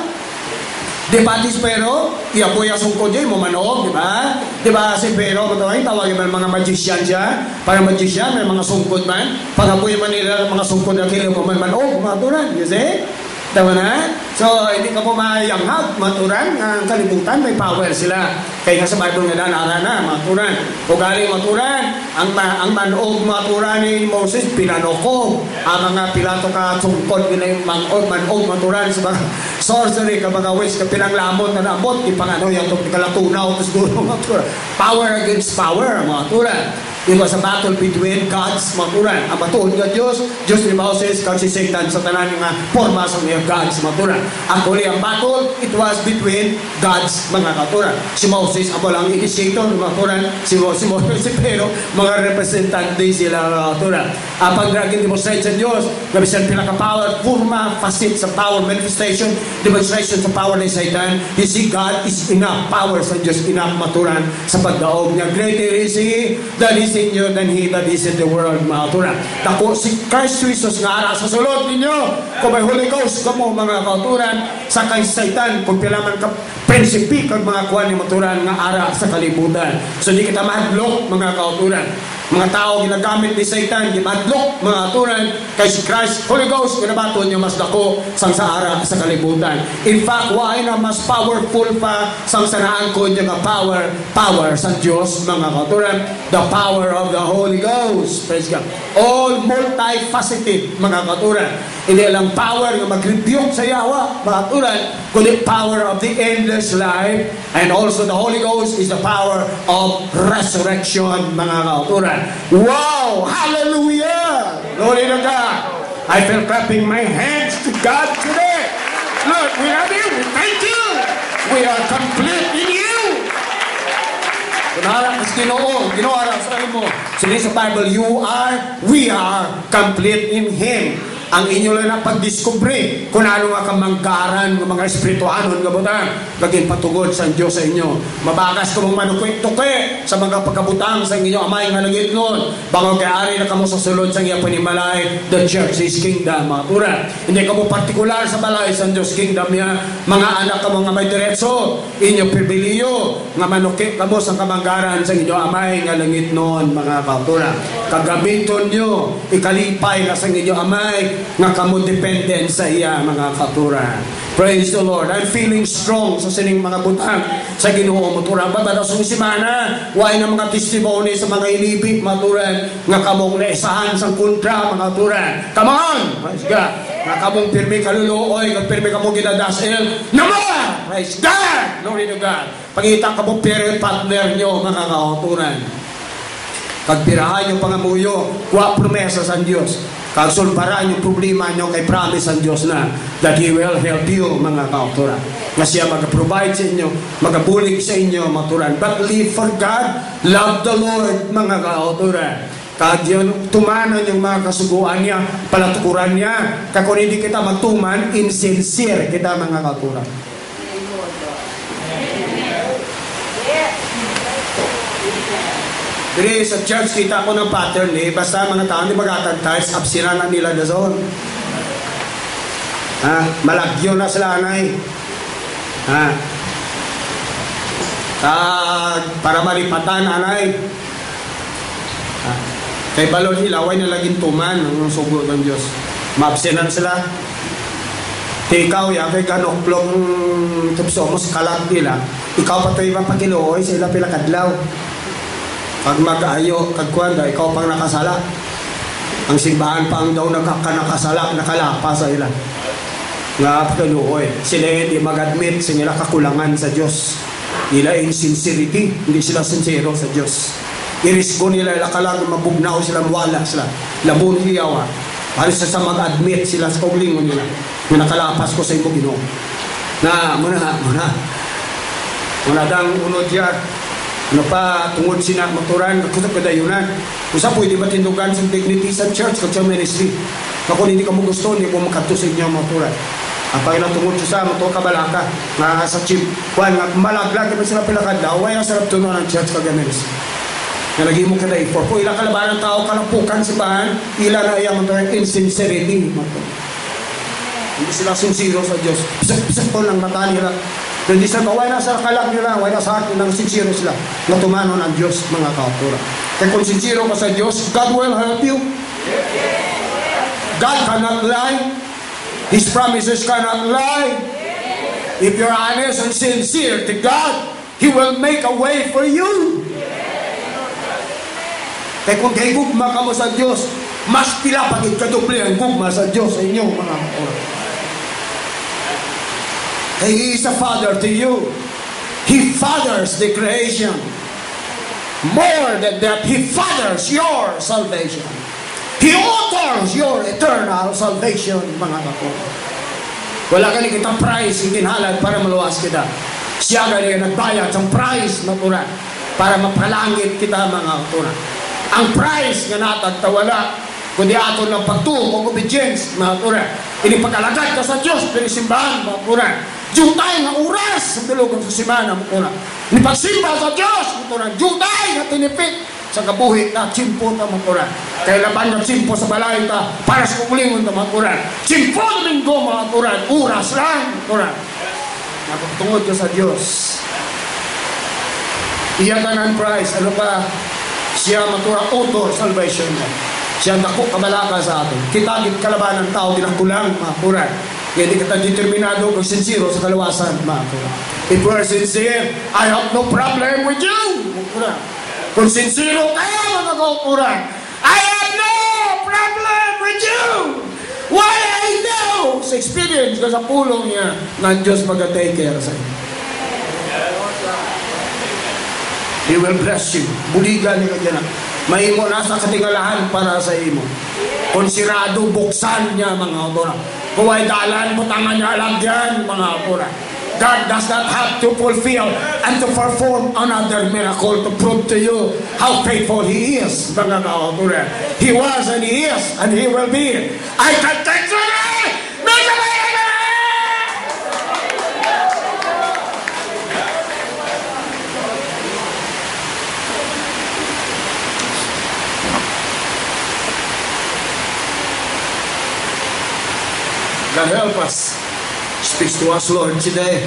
Di ba si Pero? Iyapoy ang sungkod niya, manog, di ba? Di ba si Pero, tawagin man mga magician siya, para magician, may mga sungkod man, pag-apoy man nila mga sungkod na kilo, manog, maturan, you see? Tama na? So, hindi ka po mayanghag, maturan, ang kalibutan, may power sila. Kaya nga sa Bible nga danara na, maturan. O galing maturan, ang manog maturan ni Moses, pinanoko. Ang mga pilato ka tungkod, yung manog maturan sa mga sorcery, ka mga witch, ka pinanglamot na namot, ipangano yung kalatunaw, tapos duro maturan. Power against power, maturan. It was a battle between gods, maturan. Ang matuon nga Diyos ni Moses, kag si Satan sa tanan nga forma sa mga gods, maturan. Actually, ang battle, it was between gods, mga katuran. Si Moses, ako lang initiator, maturan. Si Pero, mga representante sila, maturan. Pag demonstrate sa Diyos, gabisan pinaka-power, forma, facet sa power, manifestation, demonstration sa power ni Satan. You see, God is enough, power sa Diyos, enough, maturan, sa pagdaog niya. Greater is He that is in you than he that is in the world, mga kauturan. Dako si Christ Jesus nga ara sa sulod ninyo. Kung may Holy Ghost kamo, mga kauturan, sa kay Satan, kung pilaman ka prinsipi kag mga kuwan ni maturan nga ara sa kalibutan. So di kita mahadlok, mga kauturan. Mga tao ginagamit ni Satan, gimadlok, mga aturan, kay si Christ, Holy Ghost, ginabato niya mas dako sang sa ara sa kalibutan. In fact, why na mas powerful pa sang sanaan ko niya nga power sa Diyos, mga katuran, the power of the Holy Ghost. Praise God. All multifaceted, mga katuran. Hindi lang power nga mag-rebuke sa yawa, mga katuran, kundi power of the endless life, and also the Holy Ghost is the power of resurrection, mga katuran. Wow! Hallelujah! Glory to God! I feel clapping my hands to God today. Lord, we love you. We thank you. We are complete in you. Kunara, mas ginoara sa mo. Sili sa Bible, we are complete in Him. Ang inyo lang na pagdiskubre kung ano nga kamanggaran ng mga espirituanon nga butang laging patugod sa Diyos sa inyo. Mabagas ko mong manukwit-tuke sa mga pagkabutang sa inyo amay nga nagit nun. Bango kay ari na kamo sa sulod sa iya panimalay, the church is kingdom, mga tura. Hindi kamo partikular sa balay sa Diyos kingdom niya. Mga anak kamo nga may diretso, inyo pribiliyo nga manukit kamo sa kamanggaran sa inyo amay nga langit nun, mga kautura. Kagamiton nyo, ikalipay na sa inyo amay nga kamo dependent sa iya, mga katuran. Praise the Lord. I'm feeling strong sa sining mga butang sa Ginoo, maturan. Batada sa simana, why na mga testimony sa mga ilibig, maturan, nga kamong naisahan sa kontra, mga katuran. Come on! Praise God. Nga kamong pirmi kaluluoy, nga pirmi kamong ginadasil, naman! Praise God! Glory to God. Pangita kamong period partner nyo, mga katuran. Pagpirahan yung pangamuyo, kuha promesa sa Diyos. Kagsulbaran yung problema nyo kay promise ang Diyos na that He will help you, mga kauturan. Na siya mag-provide sa inyo, mag-bulig sa inyo, maturan. But live for God, love the Lord, mga kauturan. Kag yun, tumanan yung mga kasuguan niya, palatukuran niya. Kag kung hindi kita magtuman, insincere kita mga katuran. Diri sa church, kita ko ng pattern basta mga tao, di magkakantay, absinanan nila na zon. Malagyo na sila, anay. Para malipatan, anay. Kay balon hilaway na laging tuman ng sugo ng Diyos. Maabsenan sila. Ikaw, kay ganokplong tupsomos kalag nila, ikaw pa ito ibang pagiluoy sa ilang pilakadlaw. Pag mag-ayo, kagkwanda, ikaw pang nakasala. Ang simbahan pang daw nakasala, nakalapa sa ilang. Nga pagiluoy. Sila hindi mag-admit sa nila kakulangan sa Diyos. Nila insincerity, hindi sila sincero sa Diyos. Irisgo nila ilakalag, mabugnaw sila, mawala sila. Labon hiyawa. Halos sa mag-admit sila sa kaulingon nila. Yung nakalapas ko sa imo Ginoo. Muna dang unod yan. Ano pa, tungod sina maturan, kusap kadayunan. Kusa pwede matindugan sa dignity sa church, sa ministry. Kung hindi ka mo gusto, hindi mo makatusig niya maturan. Ang Panginoon tungod sa mato kabalaka, nga sa chip, malaglag naman sila pilakad daw, ay ang sarap tuno ng church kag-ministry. Nalagi mo ka na for kung ilang kalabanan ng tao kalampukan sa bahan, ilan na iyang mga insincerity. Hindi sila sincero sa Diyos. Pisag po lang mata nila. Hindi sila, wala na sa kalag nila, wala na sa akin, nang sincero sila. Natumanon ang Diyos, mga kautura. Kaya kung sincero ka sa Diyos, God will help you. God cannot lie. His promises cannot lie. If you're honest and sincere to God, He will make a way for you. Kaya kung kay gugma ka mo sa Diyos, mas pila pagid kadupli ang gugma sa Diyos sa inyong mga kautura. He is a father to you. He fathers the creation. More than that, He fathers your salvation. He authors your eternal salvation, mga kapatid. Wala ka ni kitang price itinhalad para maluwas kita. Siya ka niya nagbayad ng price na pura para mapalangit kita, mga kapatid. Ang price nga natagtawala kundi ato ng pagtuo o obedience, mga kapatid. Inipagkalagad ka sa Diyos, pinisimbahan, mga kapatid. Jutay nga oras sa bilugan sa simana, mga kapatid. Inipagsimba sa Diyos, mga kapatid. Jutay nga tinipit sa kabuhi na chimpo na makuran. Kaya laban ng chimpo sa balay ta para sa kukulingon na makuran. Chimpo na linggo makuran. Uras lang makuran. Napagtungod ka sa Diyos. Iyakan ang price. Ano pa? Siya maturang author salvation niya. Siya naku kabalaka sa atin. Kitagit kalaban ng tao ginangkulang makuran. Kaya di kita determinado kung sincero sa kalawasan makuran. If you are sincere, I have no problem with you. Makuran. Kung sincero kayo, mga kauturan, I have no problem with you. Why I know? Sa experience ko sa pulong niya, ng Diyos mag-take care sa inyo. He will bless you. Buligan niya ka dyan. May imo nasa katingalahan para sa imo. Konsirado, buksan niya, mga kauturan. Kung ay dalan, butangan niya lang dyan, mga kauturan. God does not have to fulfill and to perform another miracle to prove to you how faithful He is. Mga kauturan. He was and He is and He will be. I can take today! Make a way! God help us. Speaks to us, Lord, today.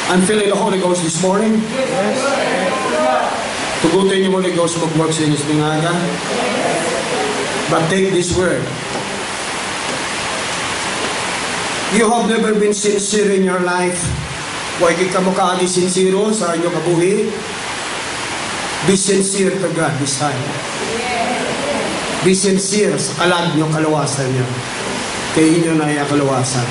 I'm feeling the Holy Ghost this morning. Yes. Tugutin yung Holy Ghost mag-work sa inyo sa tingaga. But take this word. You have never been sincere in your life. Huwag ka mo kaagi sincero sa inyong kabuhi. Be sincere to God this time. Be sincere sa kalag nyo, kalawasan nyo. Kaya inyo na yung kalawasan.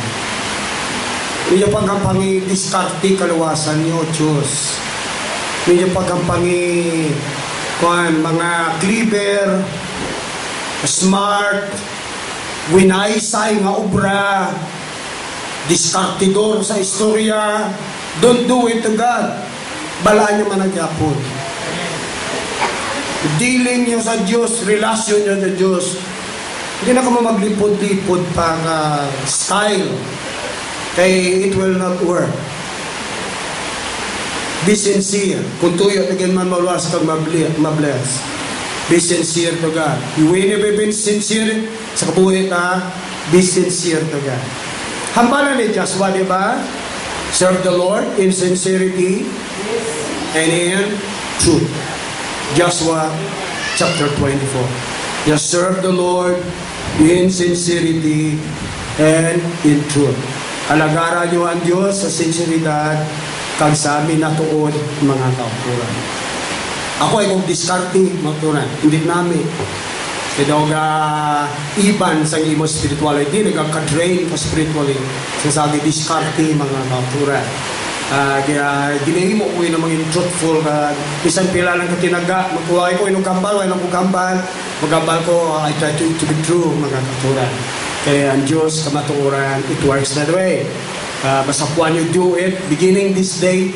Inyo pagkampangi diskarte kalawasan nyo, Diyos. Inyo pagkampangi mga clever, smart, winaysay nga obra, diskartidor sa istorya. Don't do it to God. bala niyo managyapon. Dealing niyo sa Diyos, relasyon niyo sa Diyos. Hindi na ka maglipod-lipod pang style. Kaya it will not work. Be sincere. Kung tuyo, again man maluwas kang mabless. Be sincere to God. You will never be sincere sa kabuhi ka. Be sincere to God. Hambalan ni Joshua, di ba? Serve the Lord in sincerity and in truth. Joshua chapter 24. Just serve the Lord in sincerity and in truth. Alagaran niyo ang Diyos sa sinseridad kag sa amin natuod mga kauturan. Ako ay kong diskarte mga kauturan. Hindi namin. Kaya nga iban sa imo spirituality, nagkaka-drain ka spiritually. Sasabi diskarte mga kauturan. Kaya ginahim mo ko yun na maging truthful ka. Isang pila lang katinaga, magkuhay ko inong kambal, wala kong kambal. Magkambal ko, I try to be true, mga katuran. Kaya ang Diyos, kamaturan, it works that way. Basta when you do it, beginning this day,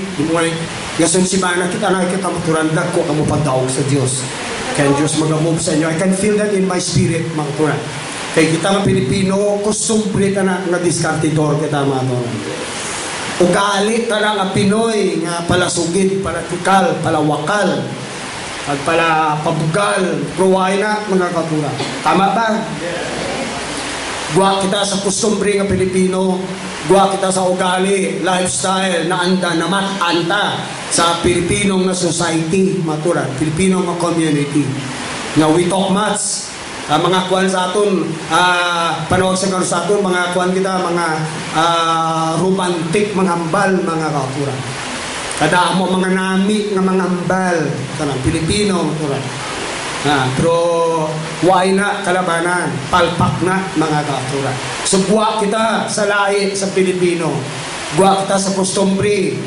yasun si mana kita nakikita maturan, dagko ka mo pagdaog sa Diyos. Kaya ang Diyos mag-move sa inyo. I can feel that in my spirit, mga katuran. Kaya kita mga Pilipino, kusumbre ka na diskartidor kita, mga katuran. Ugali ka lang ang Pinoy nga palasugid, palatikal, palawakal at pala pabugal, pruway na mga katura. Tama ba? Guwa kita sa kustumbre nga Pilipino, guwa kita sa ugali, lifestyle na anda na matanta sa Pilipinong na society, matura, Pilipinong na community. Nga we talk much. Mga kuwan sa aton, panawag sa karon sa aton, mga kuwan kita, mga romantic, mga ambal, mga katura. Kada mo mga nami nga mga ambal, kanang Pilipino, katura. Pero why na kalabanan, palpak na mga katura. So buwa kita sa lahi sa Pilipino, buwa kita sa kustumbre,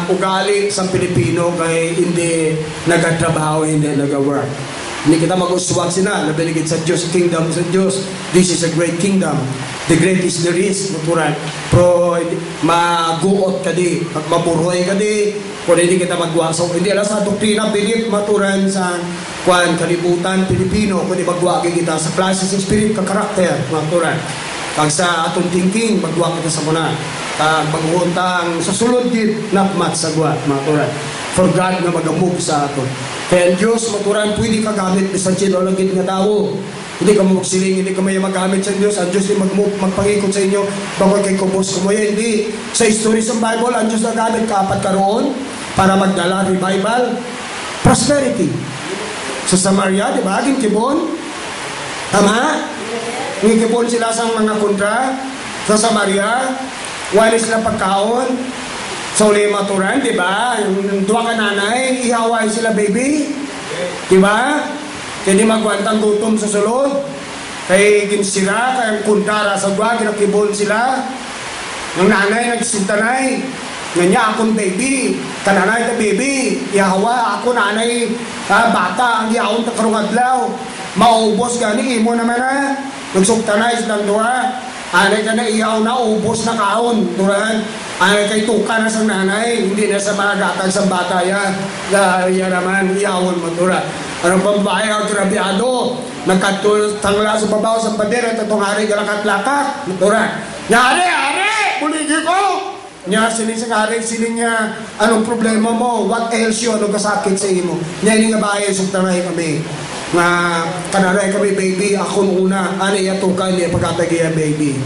ugali sa Pilipino, kaya hindi nagatrabaho, hindi nag-work. Hindi kita mag-uswag sila, nabiligid sa Diyos, kingdom sa Diyos. This is a great kingdom. The greatest there is, maturan. Pero maguot ka di, maburoy ka di, kung hindi kita magwaso. Hindi alam sa doktrina, belief, maturan sa kalibutan, Pilipino, kung hindi magwagi kita sa classes of spirit, ka-karakter, maturan. Kag sa atong thinking, magwag kita sa muna. Kag maghuntang sa sulod din, nakmat sa guwat, maturan. For God na mag-move sa aton. Kaya ang Diyos, maturan, pwede ka gamit bisan sinulagit nga tao. Hindi ka magsiling, hindi ka may magamit sa Diyos. Ang Diyos ay magpangikot sa inyo, bangod kay kubos kumoy. Hindi. Sa history sa Bible, ang Diyos na gamit kaapat karoon para magdala revival, prosperity. Sa Samaria, di ba? Kibon. Tama? Kibon sila sa mga kontra. Sa Samaria, wala sila pagkaon. So, maturan, di ba? Yung dua ka nanay, ihaway sila, baby. Di ba? Kaya di magwantang gutom sa sulod. Kaya ginsira, kaya kuntara sa dua, kinakibon sila. Yung nanay, nagsintanay. Nganya akong baby. Kananay ka baby. Ihawa, ako nanay, bata, ang ihawang takarungadlaw. Maubos gani, imo naman na. Nagsuktanay silang dua. Anay ka na ihaw na, ubos na kaon. Turan. Ay kay tuka na sa nanay, hindi na sa mga gatag sa bata yan. Yan naman, iyawon matura. Anong pambahay ang grabyado? Nagkatangla sa babaw sa pader at itong hari galakat-lakak. Matura. Nyari! Buligi ko! Nya sining sa hari, sining nga, anong problema mo? What else you? Anong kasakit sa imo? Nya ini nga bahay, sugtanay kami. Nga, kananay kami, baby, ako muna. Ano iyatukan niya pagkatagiya, baby.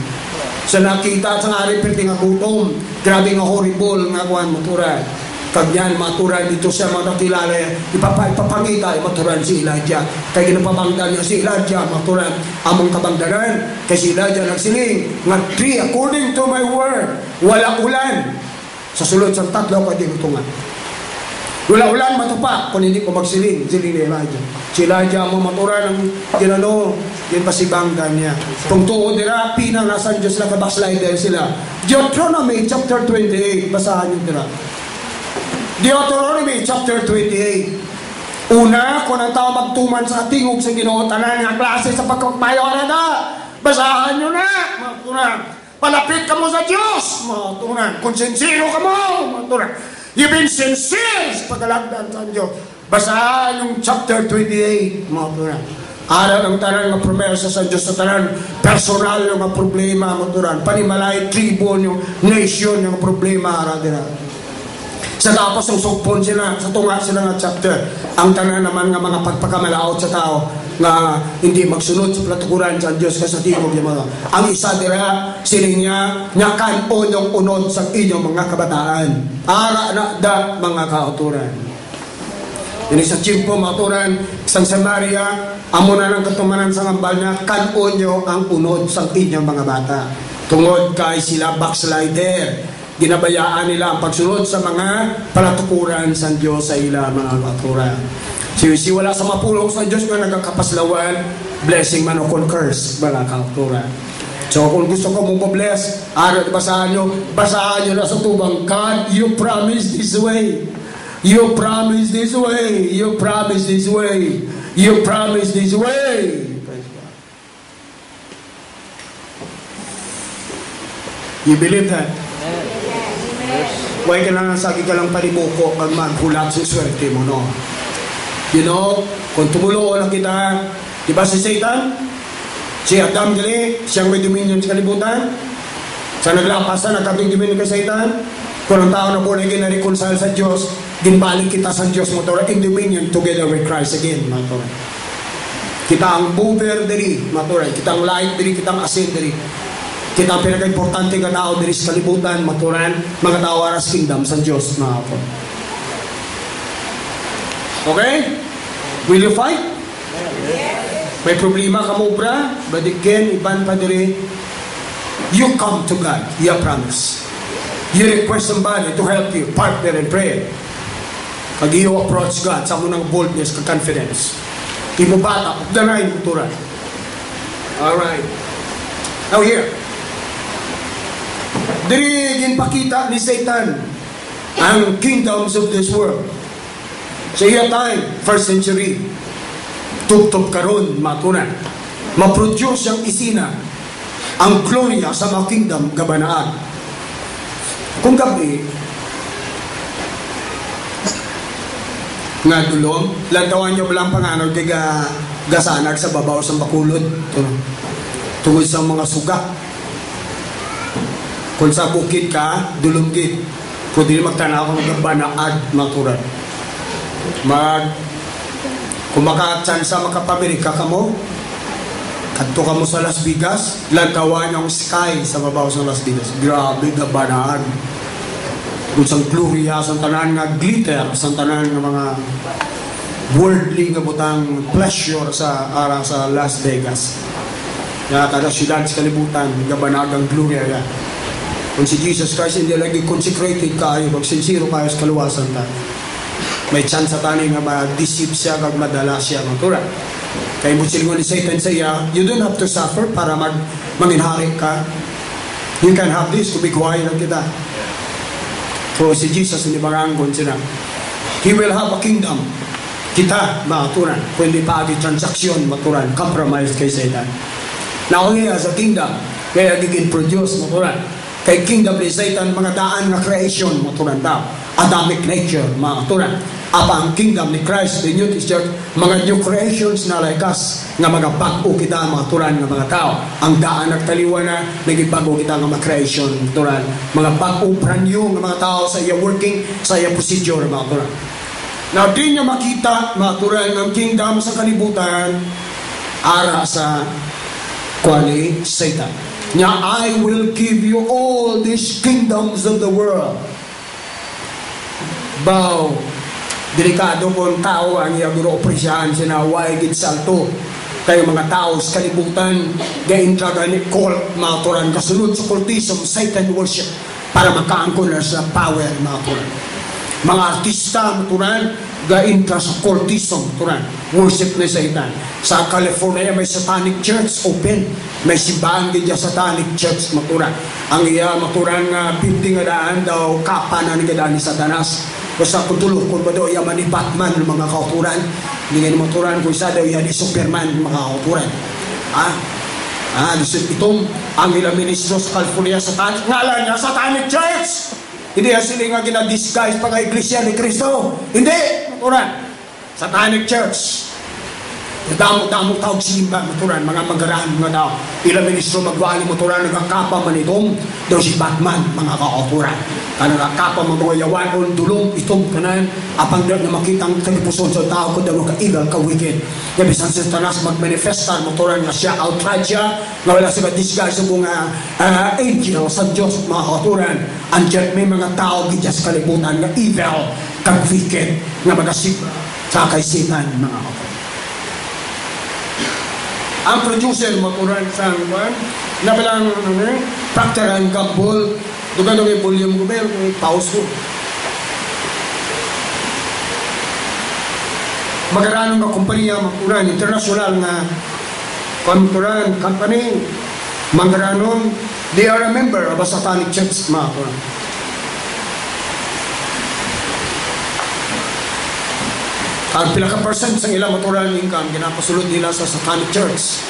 Sa nakita sa hari perti nga gutom, grabe nga horrible nga kuan maturan. Kagyan maturan dito siya makakilala, ipapangita maturan si Elijah. Kaya ginapabangdan niya si Elijah maturan among kabangdanan. Kaya si Elijah nagsiling nga 3 according to my word, wala ulan. Sa sulod sa 3 ka di gutungan. Wala ulan matupa kung hindi ko magsiling, siling ni Elijah. Si Elijah mo maturan ng ginano, yung pasibanggan niya. Kung tuod nila, pinang nasan Diyos na kabackslider sila. Deuteronomy chapter 28, basahan nyo nila. Deuteronomy chapter 28. Una, kung ang tao magtuman sa tingog sa Ginoo, tanan nga klase sa pagkakmayo na. Basahan nyo na. palapit ka mo sa Diyos, mga tunan. Kung sincero ka mo, mga tunan. You've been sincere sa pagkalagdan sa Diyos. Basahan yung chapter 28, mga tunan. Aral ang tanan ng promesa sa Diyos sa tanan personal yung mga problema, mga tunan. Panimalay, tribo, yung nation, yung problema, aral din. Sa tapos ng sugpon sila, sa tunga sila nga chapter, ang tanan naman nga mga pagpakamalaot sa tao nga hindi magsunod sa platukuran sa Diyos sa tingog yung mga. Ang isa dira, siling niya, kanon yung unod sa inyong mga kabataan. Ara na da mga kauturan. Ini sa Chimpo, mga turan, isang Samaria, amo na ng katumanan sa ngambal niya, kanon nyo ang unod sa inyong mga bata. Tungod kay sila backslider. Ginabayaan nila ang pagsunod sa mga palatukuran sa Diyos sa ila mga kauturan. Si wala sa mapulong sa Diyos na nagkakapaslawan, blessing man o curse, mga kauturan. So kung gusto ko mong bless, basahan nyo na sa tubang, God, you promise this way. You promise this way. You promise this way. You promise this way. You believe that? Huwag ka lang sagi ka lang panibuko pag maghulat sa swerte mo, no? You know, kung tumulo lang kita, di ba si Satan? Si Adam gali, siyang may dominion sa kalibutan. Sa naglapasan, nagkabing dominion kay Satan. Kung ang tao na po na reconcile sa Diyos, ginbalik kita sa Diyos, matura, in dominion together with Christ again, matura. Kita ang mover diri, matura. Kita ang light diri, kita ang asin diri. Kita ang pinaka-importante nga tao diri sa kalibutan, maturan, mga tao aras kingdom sa Diyos, mga po. Okay? Will you fight? May problema ka mo, bra? But again, iban pa diri, you come to God, you promise. You request somebody to help you, partner in prayer. Pag iyo approach God, sa mo ng boldness, ka-confidence. Di mo bata, danayin mo turan. Alright. Now here, diri ginpakita ni Satan ang kingdoms of this world. Sa iya time, first century, tup-tup karon matunan. Ma-produce ang isina, ang gloria sa mga kingdom gabanaan. Kung gabi, nga dulong, lantawan nyo palang panganod kay gasanag sa babaw sa bakulod. Tungod sa mga suga. Kung sa bukid ka, dulunggit. Kung di magtanaw ko magabanaad, maturan. Kung makatsansa makapamerika ka mo, kadto ka mo sa Las Vegas, lantawan yung sky sa babaw sa Las Vegas. Grabe, gabanaad. Kung sa gloria, sa tanan nga glitter, sa tanan nga mga worldly nga butang pleasure sa ara sa Las Vegas. Kaya kada siyudad sa kalibutan, gabanaad ang gloria ya. Kung si Jesus Christ hindi lagi consecrated kayo, mag-sincero kayo sa kaluwasan ta, may chance sa tani nga ma-deceive siya kag madala siya ng tura. Kaya mo silingon ni Satan sa iya, you don't have to suffer para manginhari ka. You can have this, kumigwain lang kita. So si Jesus hindi maranggon sila. He will have a kingdom. Kita, maturan. Kung hindi pa agi transaksyon, maturan. Compromise kay Satan. Now he has a kingdom. Kaya gigin-produce, maturan. Kay kingdom ni Satan, mga daan na creation, maturan daw. Adamic nature, maturan. Apa ang kingdom ni Christ, the New Church, mga new creations na laikas, nga mga bago kita, maturan, nga mga tao. Ang daan nagtaliwan na, naging bago kita nga mga creation, maturan. Mga bago brand new, nga mga tao sa iya working, sa iya procedure, maturan. Now, di nyo makita, maturan, ang kingdom sa kalibutan, ara sa kwali Satan. Nya, I will give you all these kingdoms of the world. Bow. Delikado kung tao ang iyaguro opresyahan sinaway gitsalto. Kayo mga tao sa kalibutan, gaintraga ni cult, maturan, kasunod sa cultism, Satan worship, para makaangkon na sa power, maturan. Mga artista, maturan, gaintra sa cultism, maturan, worship ni Satan. Sa California, may satanic church, open. May simbahan din satanic church, maturan. Ang iya, maturan nga, building nga daan daw, kapa na nigadaan ni Satanas. Basta kung tulog, kung ba daw yaman ni Batman, mga kauturan, hindi nga ni maturan, kung isa daw yan ni Superman, mga kauturan. Itong ang ilang ministro sa California, ngalan niya, Satanic Church. Hindi yan sila nga ginadisguise pag iglesia ni Cristo. Hindi, maturan. Satanic Church. Damo-damo tawag simba, maturan, mga magaraan, mga tao. Ilang ministro magwali, maturan, nagkakapa man itong, daw si Batman, mga kauturan. Nagkakapa man mga yawan, o dulong, itong kanan, apang na makitang kalipuson sa tao ko, daw ka-igal, ka-wicked. Kaya bisan sa tanas mag-manifestar, maturan nga siya, outright siya, nga wala siya disguise sa mga angel sa Diyos, mga kauturan. Andiyan may mga tao, gidya sa kalibutan, nga evil, ka-wicked, nga magasip sa kaisipan, mga kauturan. Ang producer maturan sa buwan na palang Procter & Gamble dugan yung volume ko ba yung pause ko magaranong na kumpanya maturan international na maturan company magaranong they are a member of a Satanic Church maturan. Ang pinaka-percent sa ilang matural income, ginapasulot nila sa Satanic Church.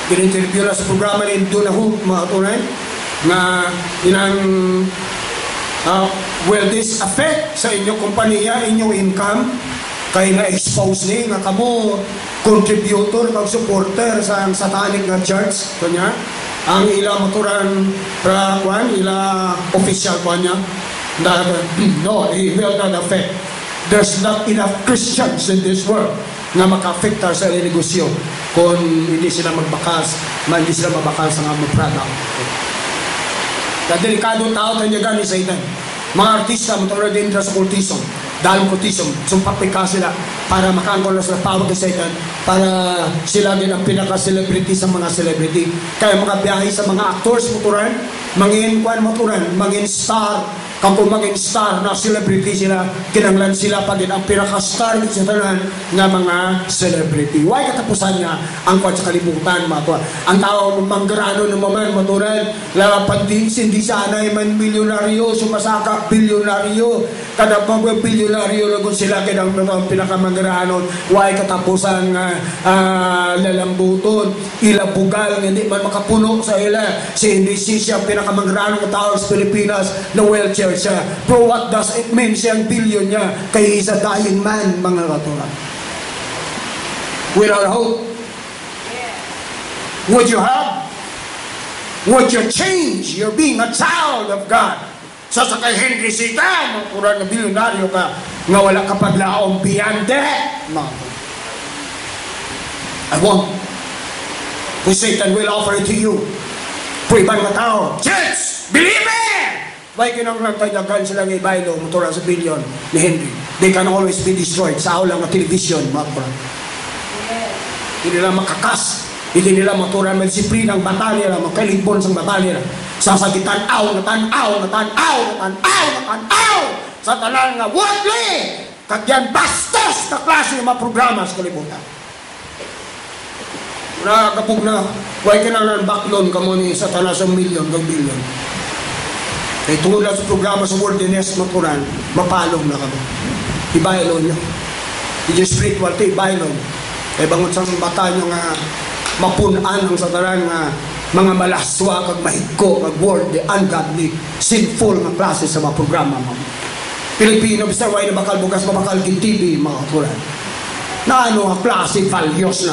Gininterview na sa programa ni Donahu, mga tunay, na inang will this affect sa inyong kompanya, inyong income, kaya na-expose ni, nga kamo, contributor, mag-supporter sa Satanic na Church, kanya, ang ilang matural ilang official ko niya, no, it will not affect. There's not enough Christians in this world na maka-affectar sa negosyo kung hindi sila hindi sila mabakas sa mga product. Delikadong tao tanyagan ni Satan. Mga artista, matulad din sa cultism, dahil cultism, sumpapika sila para makaangkol na sila power kay Satan, para sila din ang pinaka-celebrity sa mga celebrity. Kaya mga biyahe sa mga actors, mangin star, kapag maging star na celebrity sila, kinanglan sila pag ang pinaka-star sa tanan nga mga celebrity. Why katapusan niya ang kwat sa kalibutan, mga kwa? Ang tao manggarano naman, matural, hindi sana man milyonaryo, sumasaka bilyonaryo, kada pag bilyonaryo lagun sila kinang pinaka-manggarano. Why katapusan nga lalambuton, ilabugal, hindi man makapuno sa ila, si hindi siya pinaka-manggarano ng tao sa Pilipinas na wheelchair siya. Pero what does it mean siyang billion niya kay isa dying man, mga katuran? Without hope, would you have? Would you change? You're being a child of God. Sa kay Henry Sita, mga kurang na bilyonaryo ka, nga wala ka paglaong beyond that. I won't. Kung Satan will offer it to you. Kung ibang mga tao, church, believe it! May kinanglantayagan silang ibaylo, motora sa billion ni Henry. They can always be destroyed. Sa ulang na television, mga kurang. Hindi nila makakas. Hindi nila maturan may disiplina ang bata nila, magkalibon sa bata nila. Sasagitan, na tanaw. Sa talang nga, worldly! Kagyan bastos na klase ng mga programa sa kalibutan. Nakakapog na, huwag kinangan backloan ka mo ni sa tanas ng milyon, ng bilyon. Kaya tungkol lang sa programa sa worldliness, maturan, mapalong na kami. Ibaylon nyo. Hindi yung spiritual to, ibaylon. Kaya bangon sa bata nyo nga, mapunan ang sataran nga mga malaswa, kag mahigko, kag worldly, ungodly, sinful nga klase sa mga programa mo. Pilipino, bisa way na bakal bukas, mabakal TV, mga katuran. Na ano nga klase values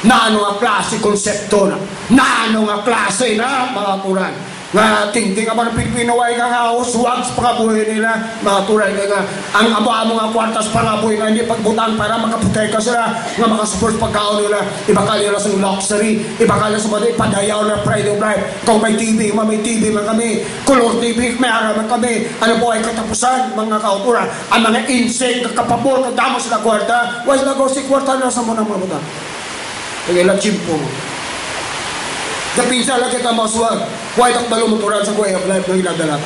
na ano nga klase konsepto na ano nga klase na, mga katuran. Nga tingting ka ba ng Pilipino ay nga uswag sa pakabuhay nila, mga turay nga ang amo-amo nga kwartas pangabuhay nga hindi pagbutang para makaputeka sila nga makasupport pagkaon nila, ibakal nila sa luxury, ibakal nila sa mga ipadayaw na pride of life. Kung may TV man kami, color TV, may araman kami, ano po ay katapusan, mga kautura, ang mga insect, kapabor, kadamo sila kwarta, wala sila go si kwarta na sa mga butang. Kaya chimpo mo. Kapinsa lang kita maswag. Huwag ang balumuturan sa way of life na ginadala.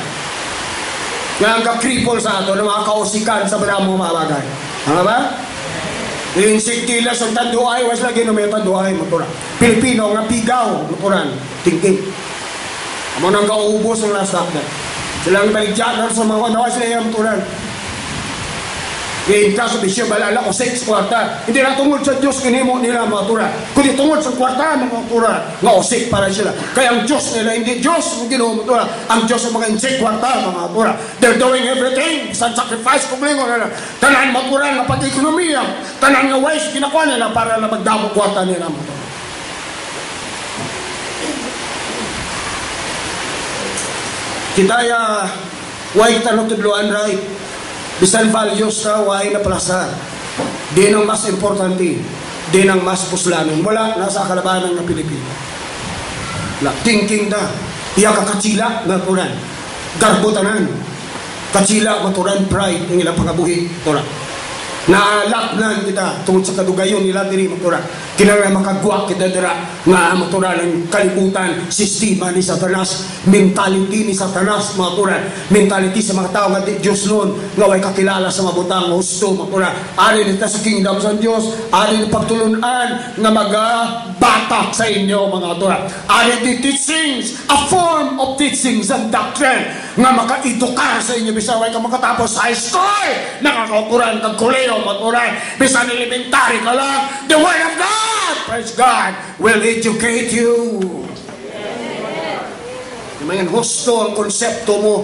Nga ang kakripol sa ato na mga kausikan sa maramong mga bagay. Ano ba? Yung siktilas ang tanduay, was lagi na may tanduay, muturan. Pilipino nga pigaw, muturan. Tingking. Amo nang kaubos ng last na. Silang baligyan sa mga nawas na yung muturan. In kaso bisyo balala ko 6 kwarta. Hindi lang tungod sa Diyos kinimo nila mga tura. Kundi tungod sa kwarta mga tura. Nga osik para sila. Kaya ang Diyos nila hindi Diyos ang Ginoo mga tura. Ang Diyos ang mga insik kwarta mga tura. They're doing everything. Sa sacrifice kumlingo nila. Tanan mga tura nga pag-ekonomiya. Tanan nga ways ginakuha nila para na magdamo kwarta nila mga tura. Kitaya why kita nagtudloan right? Bisan values ka, why na palasa. Di ang mas importante. Di ang mas puslanon. Wala, nasa kalabanan ng Pilipino. Thinking da. Iya ka katsila, maturan. Garbotanan. Katsila, maturan, pride, ang ilang pangabuhi. Maturan. Naalaknan kita tungkol sa kadugayon nila diri maturan. Kinala makagwak kita dira nga maturan ang kalibutan, sistema ni Satanas, mentality ni Satanas maturan, mentality sa mga tao nga di Diyos noon nga way kakilala sa mabutang husto maturan. Ari nita sa kingdom sa Diyos, ari ni pagtulunan nga magabatak sa inyo mga maturan. Ari di teachings, a form of teachings and doctrine nga makaedukar sa inyo bisan way ka makatapos high school, nakakaukuran kag koleyo maturan, bisan elementary ka lang, the word of God, praise God, will educate you. Mga husto ang konsepto mo,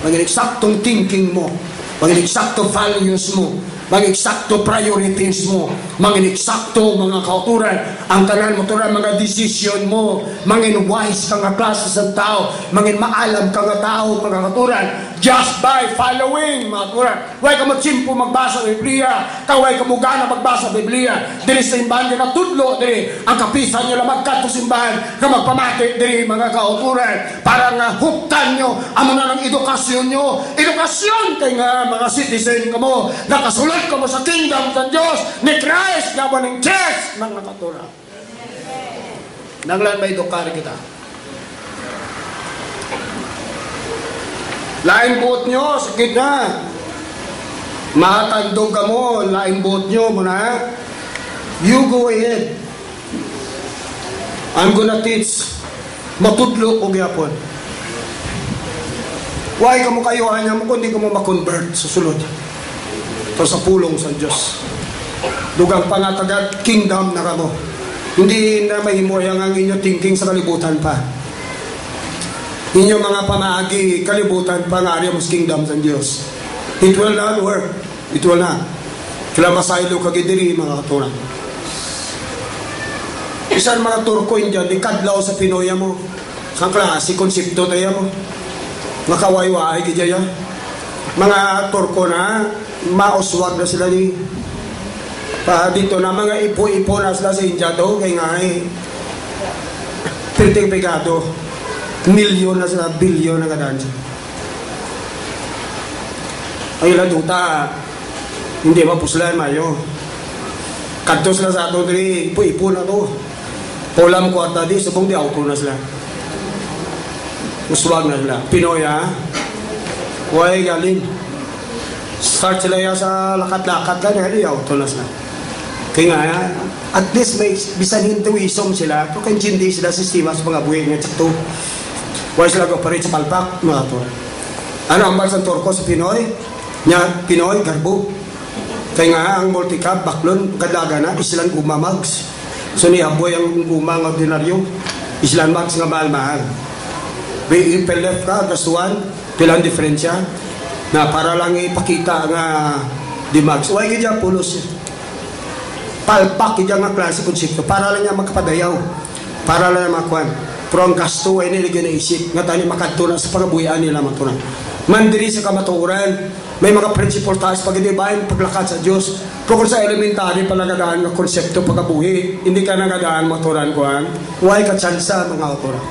mga eksaktong thinking mo, mga eksaktong values mo, mga eksakto priorities mo, mga eksakto mga kauturan, ang tanan mo turan mga decision mo, mga wise ka nga klase sa tao, mga maalam ka nga tao, mga kauturan, just by following, mga kauturan. Huwag ka magsimpo magbasa Biblia, kaway ka mugana magbasa Biblia, dili sa simbahan ka natudlo, dili ang kapisan nyo lang magkat simbahan, ka magpamati, dili mga kauturan, para nga huktan nyo, amo na ng edukasyon nyo, edukasyon kay nga mga citizen ka mo, nakasulod ka mo sa kingdom ng Diyos ni Christ nga ng church ng nakatura. Nanglan may edukar kita. Lain buot nyo, sakit na. Makatandog ka mo, lain buot nyo muna. You go ahead. I'm gonna teach. Matudlo ko gyapon. Why ka mo kayo anya mo kundi ka mo makonvert sa sulod. Ito sa pulong sa Diyos. Dugang pangatagad, kingdom na kamo. Hindi na mahimoyang ang inyo thinking sa kalibutan pa. Inyo mga pamaagi, kalibutan pa nga rin mas kingdom sa Diyos. It will not work. It will not. Kila masaylo kagidiri mga katuran. Isan mga Turko Indian, di kadlaw sa Pinoya mo. Sa klase, konsepto tayo mo. Makawaiwaay kaya mga Turko na, mauswag na sila ni pa dito na mga ipo-ipo na sila sa India daw kaya nga perting pegado milyon na sila, bilyon na kadaan ay laduta hindi mapuslan mayo kadto sila sa ato diri ipo-ipo na to polam ko at di subong di auto na sila uswag na sila Pinoy ha way galing start sila ya sa lakat-lakat ka na auto na sila kaya nga at least may bisan hintuism sila pero kan hindi sila sistema sa mga buhay nga ito why sila go-operate sa palpak mga to ano ang bansang Turko sa Pinoy nya Pinoy garbo kaya nga ang multicab baklon kadaga na islang gumamags so ni aboy ang gumang ordinaryo islang mags nga mahal-mahal may impelef ka gastuan pilang diferensya na para lang ipakita nga di mags huwag kaya pulos palpak kaya nga klase konsepto para lang niya magkapadayaw para lang niya makuhan pero ang gasto ay niligyan na isip nga tani makatunan sa pangabuhian nila matunan mandiri sa kamaturan may mga principle tayo pag hindi bayan paglakad sa Diyos pero kung sa elementary palagadaan ng konsepto pagkabuhi hindi ka nagadaan maturan kuhan huwag ka tsansa mga autoran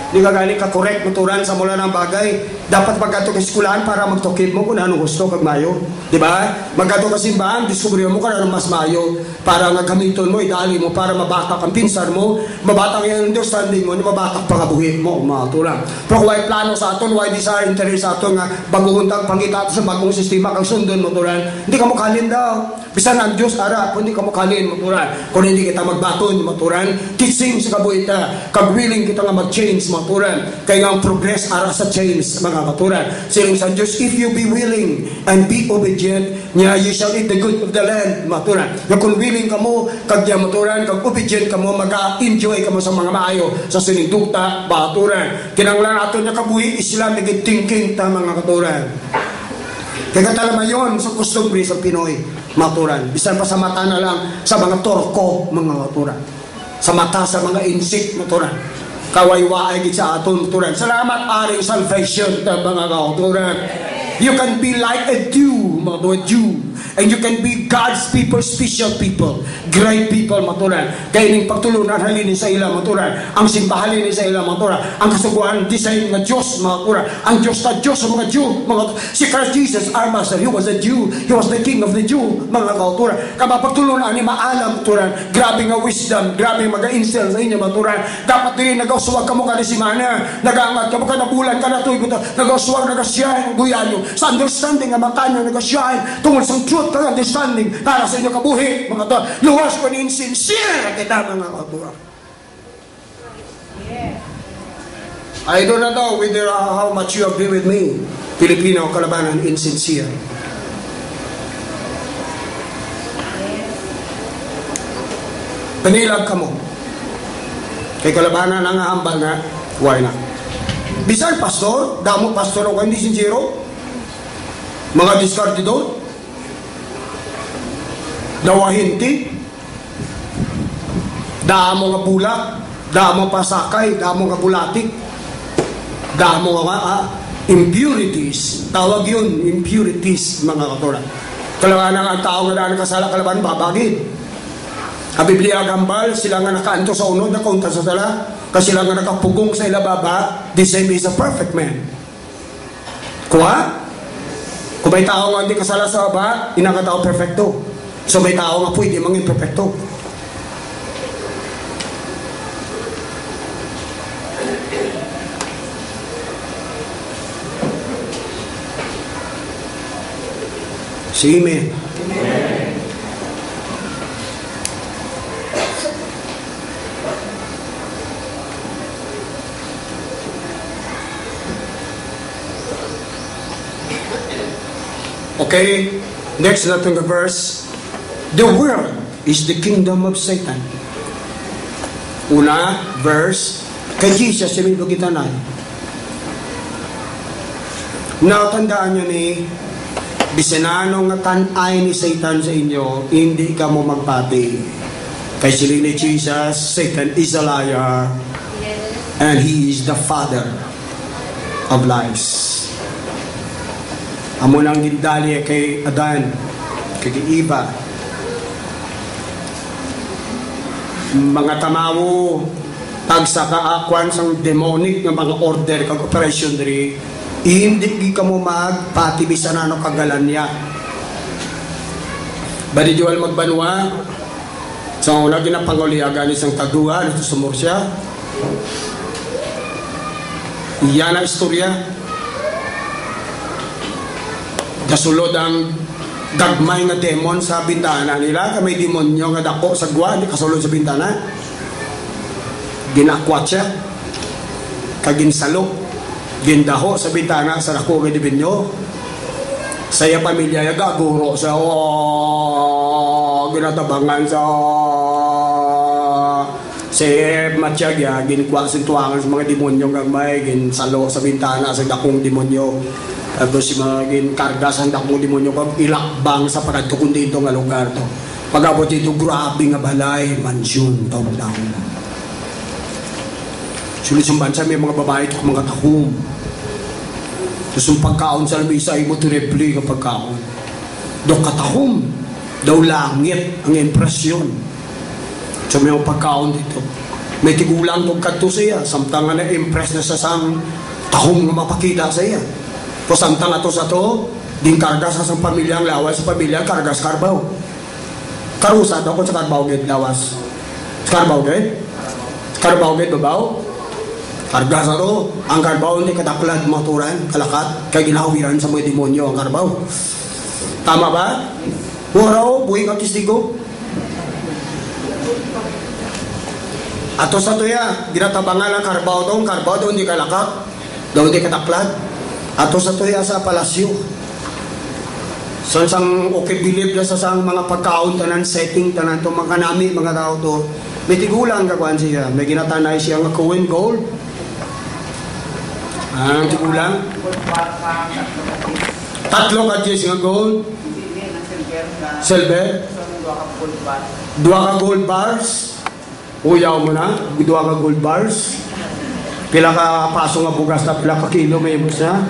hindi ka galing ka correct maturan sa mula ng bagay dapat magkato ka eskulaan para magtukib mo kung anong gusto kag mayo di ba magkato ka simbahan diskubrihan mo ka na mas mayo para nga gamiton mo idali mo para mabatak ang pinsar mo mabatak yung understanding mo mabatak pangabuhi mo maturan pero kung plano sa aton why di sa interest sa aton nga baguhuntang pangita sa bagong sistema kang sundon maturan hindi ka mo kalin daw bisan ang Diyos ara kung hindi ka mo kalin maturan kung hindi kita magbaton maturan teaching sa kabuhita kag willing kita nga mag-change maturan. Kaya nga ang progress ara sa change, mga katuran. Siling sa Diyos, if you be willing and be obedient, niya you shall eat the good of the land, maturan. Na kung willing ka mo, kag niya maturan, kag obedient ka mo, mag-enjoy ka mo sa mga maayo, sa sinigdukta, maturan. Kinanglan ato niya kabuhi, Islamic thinking, ta mga katuran. Kaya talama yun sa customary sa Pinoy, maturan. Bisan pa sa mata na lang, sa mga torko, mga maturan. Sa mata, sa mga insect, maturan. Kawaywaay gid sa aton, maturan. Salamat, aring salvation, ta mga maturan. You can be like a Jew, mga Jew. And you can be God's people, special people, great people, maturan. Kaya ning pagtulunan halinin sa ilang, maturan. Ang simbahan halinin sa ilang, maturan. Ang kasuguan design ng Diyos, maturan. Ang Diyos na Diyos sa mga Jew, si Christ Jesus, our Master, He was a Jew. He was the King of the Jew, mga maturan. Kaya pagtulunan ni maalam, maturan. Grabe nga wisdom, grabe mag-insel sa inyo, maturan. Dapat din nag-uswag ka mo ka ni simana. Nag-angat ka mo ka na bulan ka na tuwi mo. Nag-uswag, nag-shine, guyan nyo. Sa understanding, ang mata nyo, nag-shine. Tungkol sa truth, kang understanding para sa inyo kabuhi, mga to. Luwas ko ni insincere kita, mga katura. I don't know whether how much you agree with me. Pilipino kalabanan insincere. Panilag ka mo. Kay kalabanan ang hambal na, why na? Bisan pastor, damo pastor ako hindi sincero. Mga discarded doon. Dawahinti, damo nga bulak, damo pasakay, damo nga bulatik, damo nga impurities. Tawag yun, impurities, mga katuran. Kalabanan ang tao nga daan kasala, kalabanan babagid. Ang Biblia gambal, sila nga nakaanto sa unod, nakaunta sa sala, kasi sila nga nakapugong sa ilababa, the same is a perfect man. Kuha? Kung may tao nga hindi kasala sa baba, inakatao perfecto. So may tao nga pwede mangin perfecto. Si Amen. Okay, next natin the verse. The world is the kingdom of Satan. Una, verse, kay Jesus simibo kita na. Now, tandaan nyo ni, bisananong nga tanay ni Satan sa inyo, hindi ka mo magpati. Kay siling ni Jesus, Satan is a liar, and he is the father of lies. Amo nang gindali kay Adan, kay Eva, mga tamawo pag sa kaakwan sang demonic ng mga order kag operation diri hindi ka mo magpati bisan ano kagalan niya. Bali dual magbanwa sa una ginapanguliagan isang tagua dito sa Murcia. Iyan ang istorya. Kasulod ang dagmay nga demon sa bintana nila, kamay demonyo nga dako sa gwa, di kasulod sa bintana. Ginakwat siya, kaginsalo, gindaho sa bintana sa dako nga demonyo. Saya pamilya yaga guro sa ginatabangan sa Sir Matsyagya, ginkwa sintuangan sa mga demonyo nga may ginsalo sa bintana sa dakong demonyo. Tapos si mga ginkarga sa dakong demonyo kag ilakbang sa pagkadtukon dito nga lugar to. Pag-abot dito, grabe nga balay, mansyon, down. Sulit-sumban sa may mga babae ito, mga takum. Tapos yung pagkaon sa lamisa, ay mo terribly nga pagkaon. Daw katahom, daw langit ang impresyon. So may pagkaon dito. May tigulang itong kanto sa iya, samtang nga na-impress na sa sang tahom nga mapakita sa iya. O samtang ato sa to, din karga sa sang pamilyang lawas sa pamilya, karga sa karbaw. Karusa daw ko sa karbaw gate lawas. Sa karbaw gate? Karbaw gate babaw? Karga sa to, ang karbaw hindi kataklad maturan, kalakat, kay ginahawiran sa mga demonyo ang karbaw. Tama ba? Waraw, buhay ka testigo. Ato sa tuya, ginatabangan ang karbaw doon di kalakak, doon di kataklad. Ato sa tuya sa palasyo. So sang okay believe na sa sang mga pagkaon tanan setting tanan to mga kanami mga tao to. May tigulang kakuan siya. May ginatanay siya nga Cohen Gold. Ang tigulang. Tatlo ka siya nga gold. Silver. Dua ka gold bars. Uyaw mo na. Dua ka gold bars. Pila ka paso nga bugas na pila ka kilo may ibus na.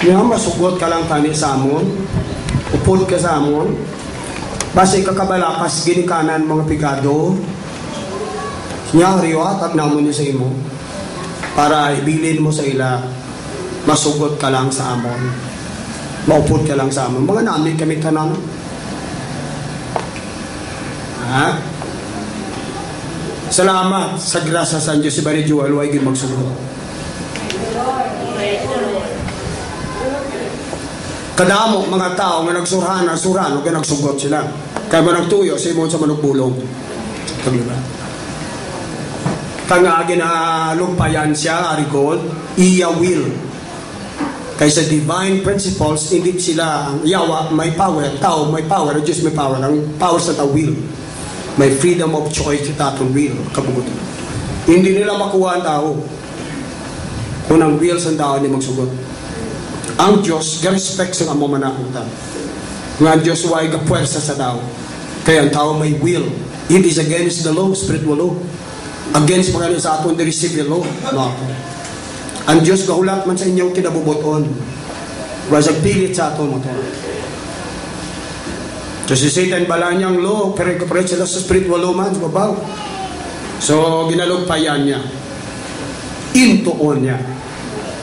Nga masugot ka lang tani sa amon. Upod ka sa amon. Basi kakabalakas ginikanan mga pigado. Nga riwa tagnamo ni sa imo. Para ibilin mo sa ila. Masugot ka lang sa amon. Maupod ka lang sa amon. Mga namin kami tanan. Ha? Salamat sa grasa sa Diyos si Bari Joel. Huwag yung magsugot. Kadamo mga tao nga nagsurhan o kaya nagsugot sila. Kaya mo nagtuyo sa imon sa manugbulong. Diba? Kaya ginalumpayan siya, arigod, iya will. Kaya sa divine principles, hindi sila, yawa, may power, tao, may power, Diyos may power. Ang power sa tao, will. May freedom of choice sa tatong will, kabugutan. Hindi nila makuha ang tao. Kung ang will sa tao, hindi magsugot. Ang Diyos, ga-respect sa amo manakong tao. Nga ang Diyos, huwag ka-pwersa sa tao. Kaya ang tao may will. It is against the law, spiritual law. Against mga sa aton, the civil law. No. Ang Diyos, gahulat man sa inyong kinabubuton. Wasag pilit sa aton mo to. So si Satan bala niyang law, pero kapalit sila sa spiritual law man, babaw. So, ginalugpayan niya. Intuon niya.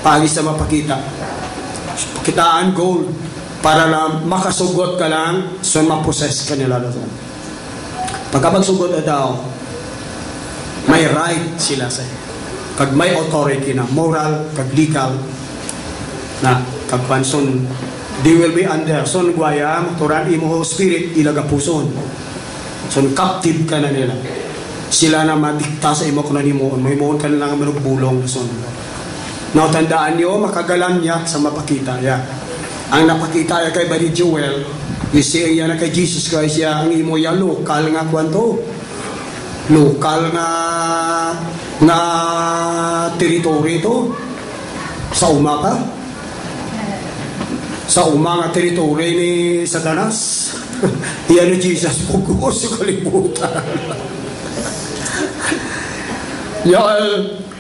Pagis na mapakita. Kitaan gold para lang makasugot ka lang so maposes ka nila doon. Pagka magsugot na daw may right sila sa kag may authority na moral kag legal na kag panson they will be under son guaya turan imo spirit ilaga puson son captive ka na nila sila na madikta sa imo kuno nimo may mo ka na nga manugbulong son. Now, tandaan nyo, makagalan niya sa mapakita. Yeah. Ang napakita niya kay Bari Joel, siya na kay Jesus Christ, siya ang imo ya lokal nga kwanto. Lokal nga teritoryo ito. Sa uma ka. Sa uma nga teritoryo ni Satanas. Iyan ni Jesus, pugos sa kalibutan.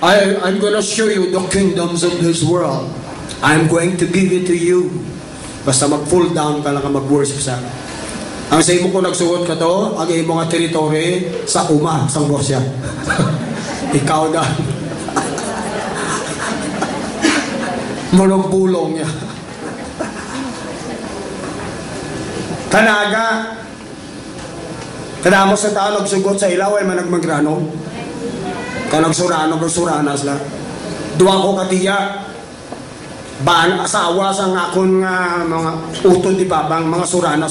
I'm going to show you the kingdoms of this world. I'm going to give it to you. Basta mag-full down ka lang mag-worship sa akin. Ang sa imo ko nagsuot ka to, ang imo nga teritoryo sa uma, sa Borsia. Ikaw na. Manugbulong niya. Tanaga. Kanamo sa tao nagsugot sa ilaw ay managmagrano. Kanang surano sila. Duwa ko katiya. Baan asawa sa ngakon nga mga utod di babang mga surana.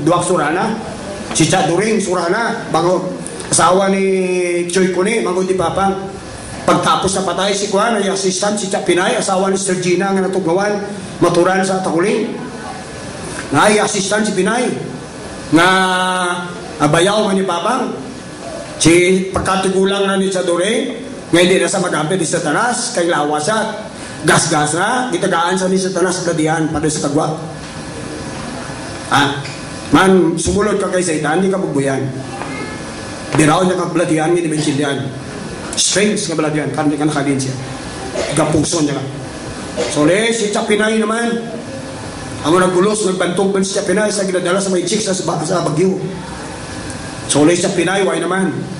Duwak surana. Si Chaduring surana. Bango asawa ni Choy Kuni. Mango di babang. Pagtapos na patay si Kuan, ay assistant si Chapinay. Asawa ni Sir Gina nga natugawan. Maturan sa Takuling. Nga ay assistant si Pinay. Nga abayaw man ni babang. Si pagkatigulang na ni Chaduring, ngayon din na sa magamit ni Satanas, kay lawas siya, gas-gas na, gitagaan sa ni Satanas ladihan, pada sa tagwa. Man, sumulod ka kay Satan, hindi ka magbuyan. Biraw niya kang baladihan, hindi maintindihan. Strings nga baladihan, kami ka nakalin siya. Gapuso niya ka. So, si Chapinay naman, ang naggulos, nagbantog man si Chapinay sa ginadala sa may chicks sa Bagyo. So, sa Pinay, why naman?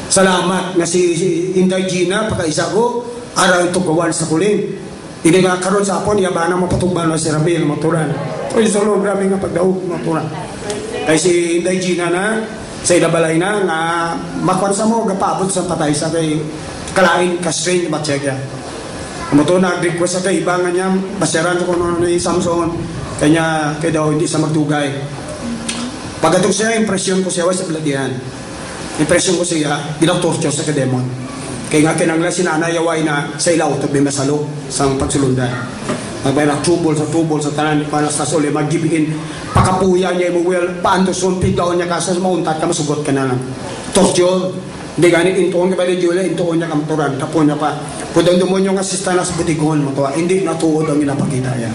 Salamat na si Inday Gina, pagkaisa ko, araw ito gawan sa kuling. Hindi nga karon sa apon, yabana mapatugban na si Ramil, maturan. Praise the Lord, grabe nga pagdaog, maturan. Kaya si Inday Gina na, sa ilabalay na, nga makwansa mo, gapabot sa patay sa kay kalain, ka-strain, batsyagya. Mato nag-request sa kay ibangan niya, baseran ko ni Samson, kanya daw hindi sa magtugay. Pagkatong siya, impresyon ko siya, sa pelatihan. Impresyon ko siya, ginag-torture sa kademon. Kaya nga kinanglan si nanay yaway na sa ilaw, ito masalo sa pagsulundan. Nagbay na tubol sa tanan, panas na suli, magibigin, pakapuya niya, well, paando sumpid daw niya ka, sa mauntat ka, masugot ka na lang. Torture, hindi ganit, intuon ka ba ni Julia, intuon niya kamturan, tapon niya pa. Pudang dumonyo nga sistana sa butigon mo, hindi natuod ang inapakita niya.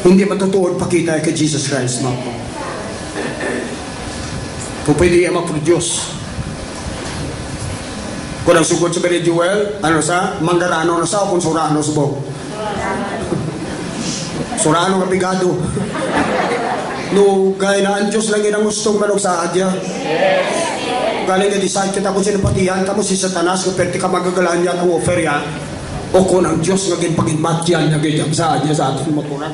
Hindi matutuod pakita kay Jesus Christ, no? Kung pwede niya ma-produce. Kung ang sugod sa Billy Joel, ano sa, manggarano na sa, o kung surano sa bog. Surano nga bigado. No, gaya na ang Diyos lang ang gustong manong sa adya. Galing na decide kita kung sinapatihan ka mo si Satanas, kung pwede ka magagalaan yan ang offer yan, o kung ang Diyos naging pag-imat yan, naging sa adya sa ating maturan.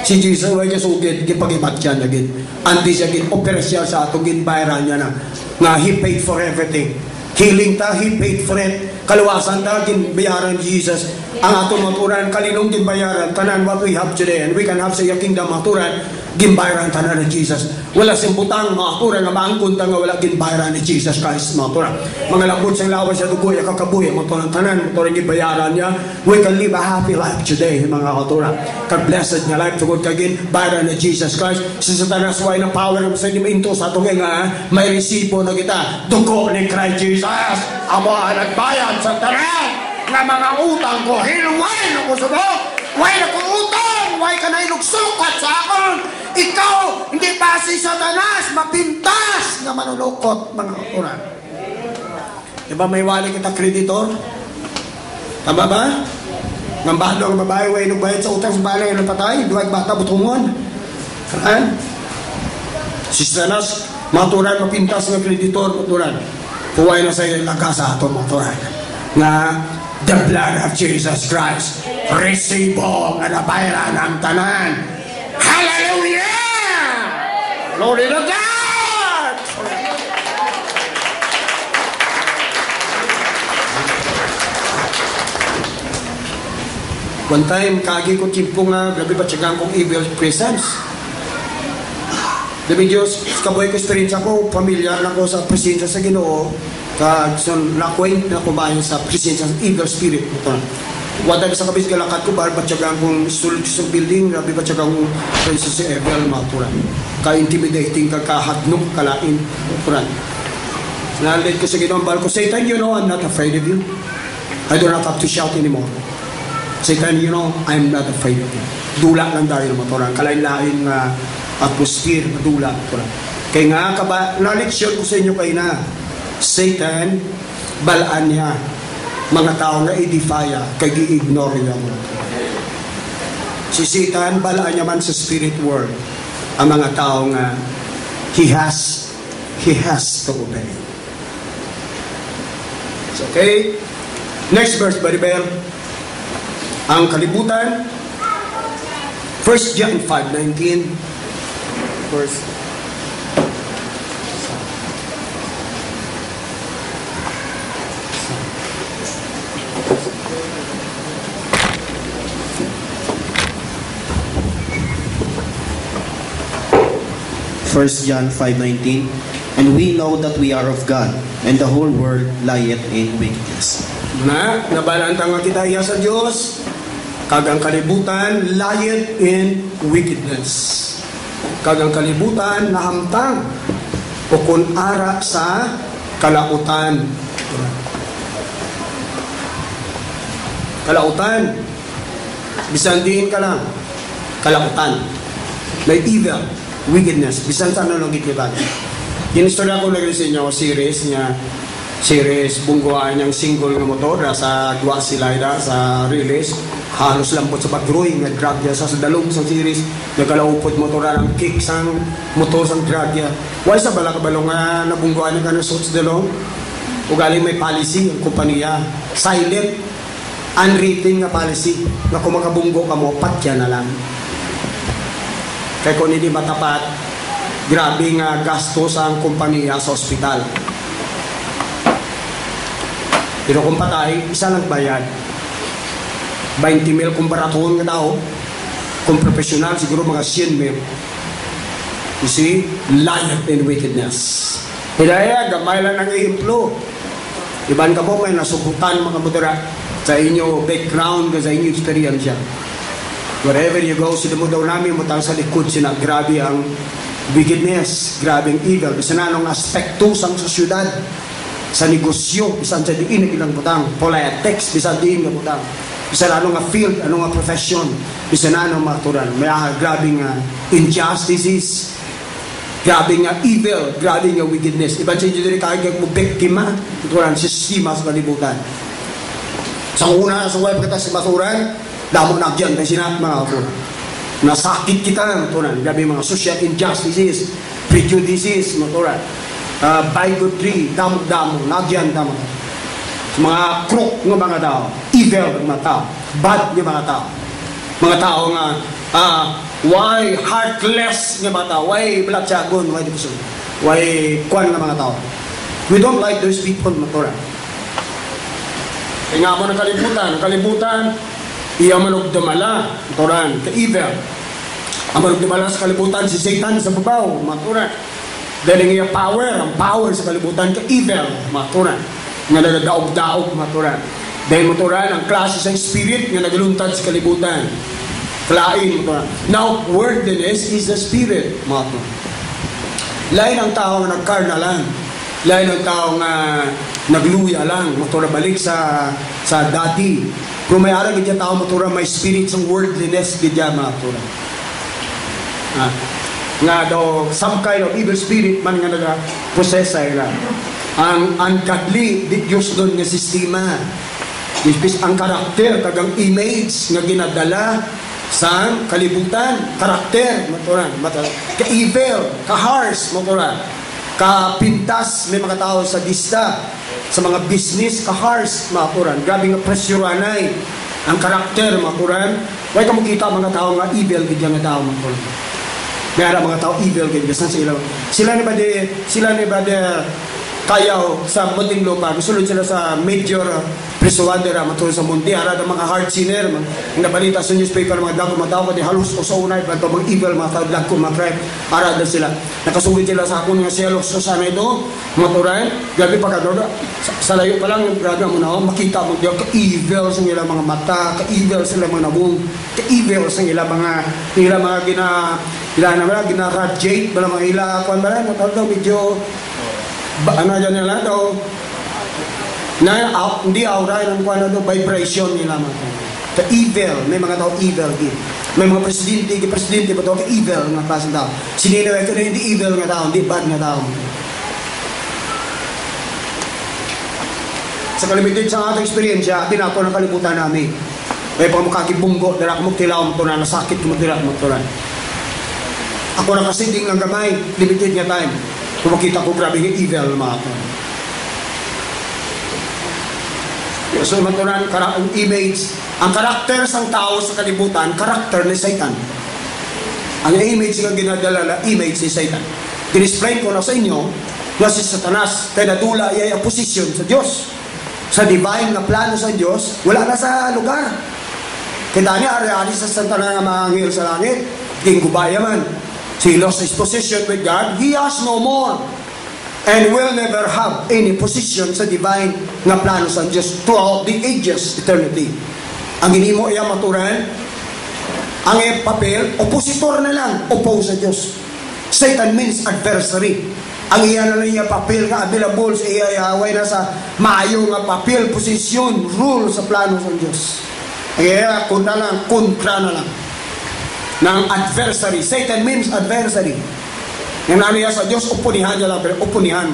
Si Jesus, wala niya sugid, gipag-imat yan, naging. Anti siya, gin-operasya sa atong ginbayaran niya na, nga He paid for everything. Healing ta, He paid for it. Kaluwasan ta, ginbayaran Jesus. Ang atong maturan, kalinong ginbayaran, tanan what we have today, and we can have sa iya kingdom maturan, ginbayaran tanan ni Jesus. Wala simbutang maturan, nga maangkon ta nga wala ginbayaran ni Jesus Christ maturan. Mga labot sa lawas sa dugo, kakabuhi, maturan tanan, maturan ginbayaran niya. We can live a happy life today, mga maturan. Kag-blessed nga life, tugod kagin, bayaran ni Jesus Christ. Sa Satanas, way ng power ng sa inyo into sa atong nga, may resibo na kita, dugo ni Christ Jesus. Amo ang nagbayad sa tanan nga mga utang ko, hilway na ko subok, way na ko utang, way ka na ilugsukat sa akon. Ikaw, hindi pa si Satanas, mapintas nga manulukot, mga katuran. Diba may wali kita kreditor? Tama ba? Ng bahalo ang babae, way nagbayad sa utang sa balay, ano patay, duwag bata, butungon. Si Satanas, maturan, mapintas nga kreditor, maturan. Huwag na sa iyo sa ato maturan na the blood of Jesus Christ resibo nga nabayaran ang tanan. Hallelujah! Glory to God! One time, kagi ko timpo nga grabe pa tsagang kong evil presence. Dami Diyos, kaboy ko experience ako, familiar na ko sa presensya sa Ginoo, na-acquaint na ko ba sa presensya sa evil spirit. Wala sa kabis galakad ko, bahal batyagang kong sulod sa building, rabi batyagang presensya sa evil, maturan. Ka-intimidating, kahadnok, kalain, maturan. Nalit ko sa Ginoo, bahal ko, Satan, you know, I'm not afraid of you. I do not have to shout anymore. Satan, you know, I'm not afraid of you. Dula lang dahil, maturan. Kalain-lain nga, atmosphere, madula. Kaya nga, na-leksyon ko sa inyo kayo na, Satan, balaan niya, mga tao nga i-defya, kaya i-ignore niya mo. Si Satan, balaan niya man sa spirit world, ang mga tao nga, he has to obey. Okay? Next verse, Baribel. Ang kalibutan, 1 John 5:19, verse. First John 5:19, and we know that we are of God, and the whole world lieth in wickedness. Nabalantang nga kita iya sa Diyos, kagang kalibutan lieth in wickedness. Kagang kalibutan nahamtang o kun ara sa kalautan. Kalautan, bisan din ka lang, kalautan. May evil, wickedness, bisan sa analogit niya ba? Inistorya ko lagi sa inyo series bungguan ng single ng motor sa dua silayda sa release. Halos lang po sa pag-drawing, nag-drag niya sa dalong sa series, nagkalaupot motoran ang kick sang motor sang drag niya. Why sa balakabalong nga nabungguan niya ka ng suits dalong? O galing may policy ang kumpanya, silent, unwritten nga policy, na kung makabunggo ka mo, patya na lang. Kaya kung hindi matapat, grabe nga gastos ang kumpanya sa ospital. Pero kung patay, isa lang bayad. 20 mil kung baraton nga tao. Kung profesional, siguro mga 100 mil. You see? Life and wickedness. Hidaya, gamay lang ng iimplo. Iban ka po may nasubutan mga mudra sa inyo background, sa inyo experience. Wherever you go, sila mo daw namin mutang sa likod sila, grabe ang wickedness, grabe ang evil. Bisa na anong aspekto sang sa syudad, sa negosyo, bisan sa diin ilang butang, politics, bisan diin nga butang. Bisa na anong field, anong profession, bisa na anong maturan. May grabe nga injustices, grabe nga evil, grabe nga wickedness. Iban sa inyo din kagag mo biktima, maturan, sistema sa kalibutan. Sa una, sa web kita si maturan, damo na dyan, tayo sinat mga maturan. Nasakit kita, maturan. Grabe mga social injustices, prejudices, maturan. Bigotry, damo-damo, nagyan, damo. Mga crook ng mga tao, evil ng mga tao, bad ng mga tao. Mga tao nga, why heartless ng mga tao, why blatsagon, why division, why kwan ng mga tao. We don't like those people, maturan. Kaya nga mo ng kalibutan, iya manugdamala, maturan, ka-evil. Ang manugdamala sa kalibutan, si Satan sa babaw, maturan. Dahil nga power, ang power sa kalibutan, ka-evil, maturan. Nga nagadaog-daog, maturan. Dahil maturan, ang klase sa spirit nga nagaluntad sa kalibutan. Klain, maturan. Now, worldliness is the spirit, maturan. Lain ang tao nga nagkarnalan. Lain ang tao nga nagluya lang, maturan, balik sa dati. Kung may arang ganyan tao, maturan, may spirit ng worldliness, ganyan, maturan. Nga daw, some kind of evil spirit man nga nag-process ay lang. Ang ungodly, di Diyos doon nga sistema. Ang karakter, tagang image nga ginadala sa kalibutan. Karakter, maturan. Ka-evil, ka-harsh, maturan. Ka-pintas, may mga tao sa dista, sa mga business, ka-harsh, maturan. Grabe nga presyuranay. Ang karakter, maturan. Huwag ka makita mga tao nga evil, ganyan nga tao, maturan. May mga tao evil, ganyan sila. Sila ni ba kayaw sa munting lupa, gusulod sila sa major prisuadera, matulog sa munti, harad ang mga hard sinner, ang nabalita sa newspaper, mga dago matao, pati halos o sa unay, pati mga evil, mga taglag ko, mga crime, harad na sila. Nakasugid sila sa akong nga selos, so sana ito, maturay, gabi pa kadroga, sa layo pa lang, grabe mo na, makita mo diyo, ka-evil sa ilang mga mata, ka-evil sa ilang mga nabong, ka-evil sa ilang mga gina-radiate, mga ilang, kung ba rin, matawag medyo, ano dyan nila daw hindi aura ng kung ano daw vibration nila ka evil, may mga tao evil din, may mga presidente ba daw ka evil nga klase tao, sininaway ko na hindi evil nga tao, hindi bad nga tao. Sa kalimitin sa ating experience, tinapo ng kalibutan namin may pagmakakibunggo dala ko magtilaw mo ito na nasakit mo tila mo ito na ako na kasi ding lang gamay, limited nga time. Kung makita ko grabe yung evil mga ito. So matunan, ang image, ang karakter sang tao sa kalibutan, karakter ni Satan. Ang image nga ginadala, image ni Satan. Dinisplay ko na sa inyo na si Satanas, kaya nadula ay ang posisyon sa Diyos. Sa divine na plano sa Diyos, wala na sa lugar. Kita niya, ari-ari sa Satanas na mga anghel sa langit, ginggubaya man. He lost his position with God. He has no more and will never have any position sa divine nga plano sa Diyos throughout the ages, eternity. Ang ginimo iya maturan, ang papel, opositor na lang, oppose sa Diyos. Satan means adversary. Ang iya na lang iya papel nga available sa iya away na sa maayo nga papel, posisyon, rule sa plano sa Diyos. Ang iya, kontra na lang. Ng adversary. Satan means adversary. Yung naniya sa Diyos, upunihan niya lang, pero upunihan.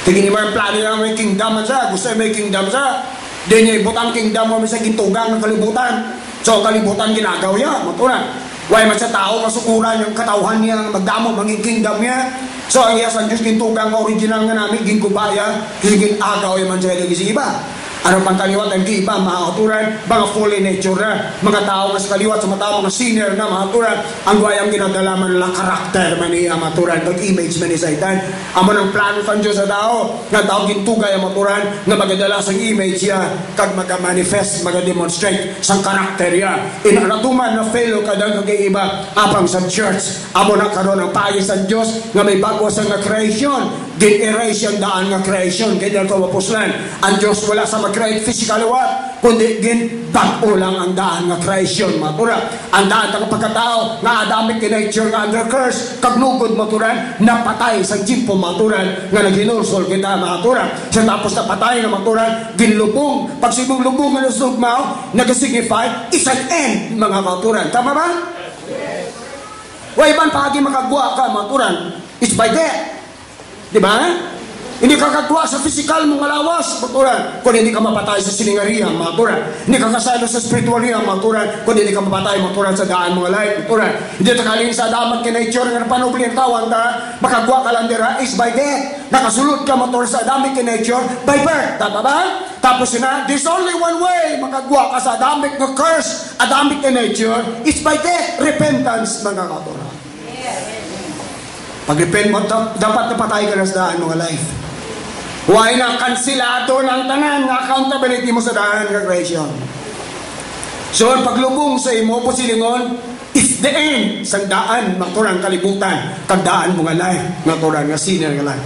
Tingin mo yung plano niya may kingdom siya. Gusto niya may kingdom siya. Di niya ibutang kingdom mo sa gintugang ng kalibutan. So, kalibutan ginagaw niya. Matunan. Why man sa tao, masukuran yung katauhan niya, magdamo, maging kingdom niya. So, ang iya sa Diyos, gintugang original nga namin, gingkubaya, ginagaw yung man siya naging iba. Ano pang kaliwat ang iba, mga katuran, mga fully nature na, mga tao nga sa kaliwat, sa mga tao, mga senior na, mga katuran, ang guayang ginadalaman nila karakter man niya, mga katuran, pag-image man ni Satan. Amo ng plano sa Diyos sa tao, nga tao gintugay ang mga katuran, nga magadala sa image niya, kag mag-manifest, mag-demonstrate sa karakter niya. Inaratuman na fail ka ng kag-iba, apang sa church, amo na karon ang paayos sa Diyos, nga may bago sa nga creation, gin-erase yung daan nga creation, ganyan ko mapuslan. Ang Diyos wala sa mag-create physical what, kundi gin-bago lang ang daan nga creation, matura. Ang daan ng pagkatao, nga Adamic nature nga under curse, kagnugod maturan, napatay sa jimpo maturan, nga naginulsol kita maturan. Sa tapos napatay na maturan, ginlubong. Pag sibong lubong nga nasugmaw, nag-signify, is an end, mga maturan. Tama ba? Waiban pagi makagwa ka maturan, it's by death. Diba? Hindi ka kagwa sa physical mong alawas, maturan, kung hindi ka mapatay sa siningarihan, maturan. Hindi ka kasalo sa spiritualihan, maturan, kung hindi ka mapatay, maturan, sa daan mga life, maturan. Hindi ka kalin sa damat kinature nga panubli ang tawang ka, makagwa ka lang dira, is by death. Nakasulod ka, maturan, sa Adamic nature by birth. Tama ba? Tapos na, there's only one way makagwa ka sa Adamic na curse, Adamic nature, is by death, repentance, mga katuran. Pag-repent mo, dapat napatay ka na sa daan mga life. Huwag na kansilado ng tanan na accountability mo sa daan ng creation. So, ang paglubong sa imo, posilingon, is the end sa daan, maturang kalibutan, kagdaan mga life, maturang nga sinner nga life.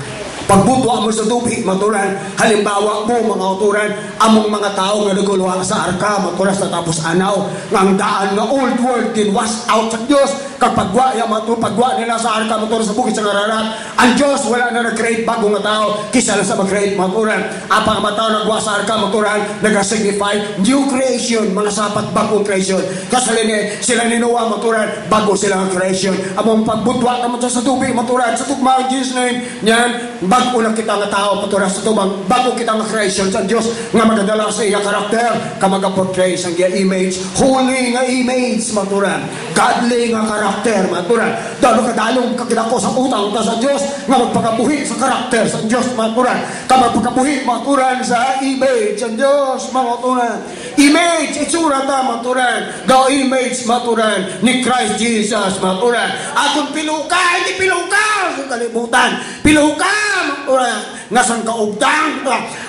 Pagbuto mo sa tubig, maturan, halimbawa mo, mga uturan, among mga tao nga naguluha sa arka, maturan sa tapos anaw, ng daan na old world, din wash out sa Diyos, kapagwa, pagwa nila sa arka, maturan sa bukid sa ngararat, ang Diyos, wala na nag-create bagong nga tao, kisa lang sa mag-create, maturan, apang mga tao nagwa sa arka, maturan, nag-signify, new creation, mga sapat bagong creation, kasi sila ninuwa, maturan, bago silang creation, among pagbutwa naman sa tubig, maturan, sa tugma, in Jesus' name, yan, bago lang kita nga tao paturas sa tubang, bago kita nga creation sa Diyos nga magadala sa iya karakter, ka magaportray sa iya image, holy nga image, maturan, godly nga karakter, maturan, dalo kadalong kakilako sa utang ka sa Diyos nga magpakabuhi sa karakter sa Diyos, maturan, ka magpakabuhi, maturan, sa image sa Diyos, maturan, image, itsura ta, maturan, the image, maturan, ni Christ Jesus, maturan, atong piluka, hindi piluka, sa kalibutan, piluka, maturan, nasang kaugdang,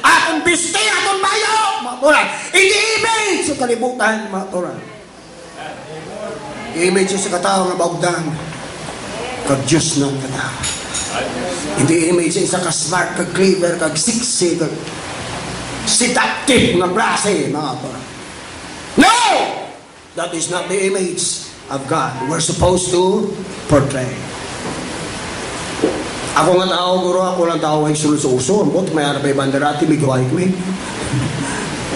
akong biste, akong bayo, maturan, hindi-image sa kalibutan, maturan. Image sa katao nga baugdang, kag Diyos ng katao. Hindi image sa ka-smart, kag-clever, kag-siksi, kag-seductive nga klase, maturan. No! That is not the image of God we're supposed to portray. Ako nga tao, guro, ako lang tao ay sulod sa uso. Ang may arap ay bandarati, may gawain ko eh.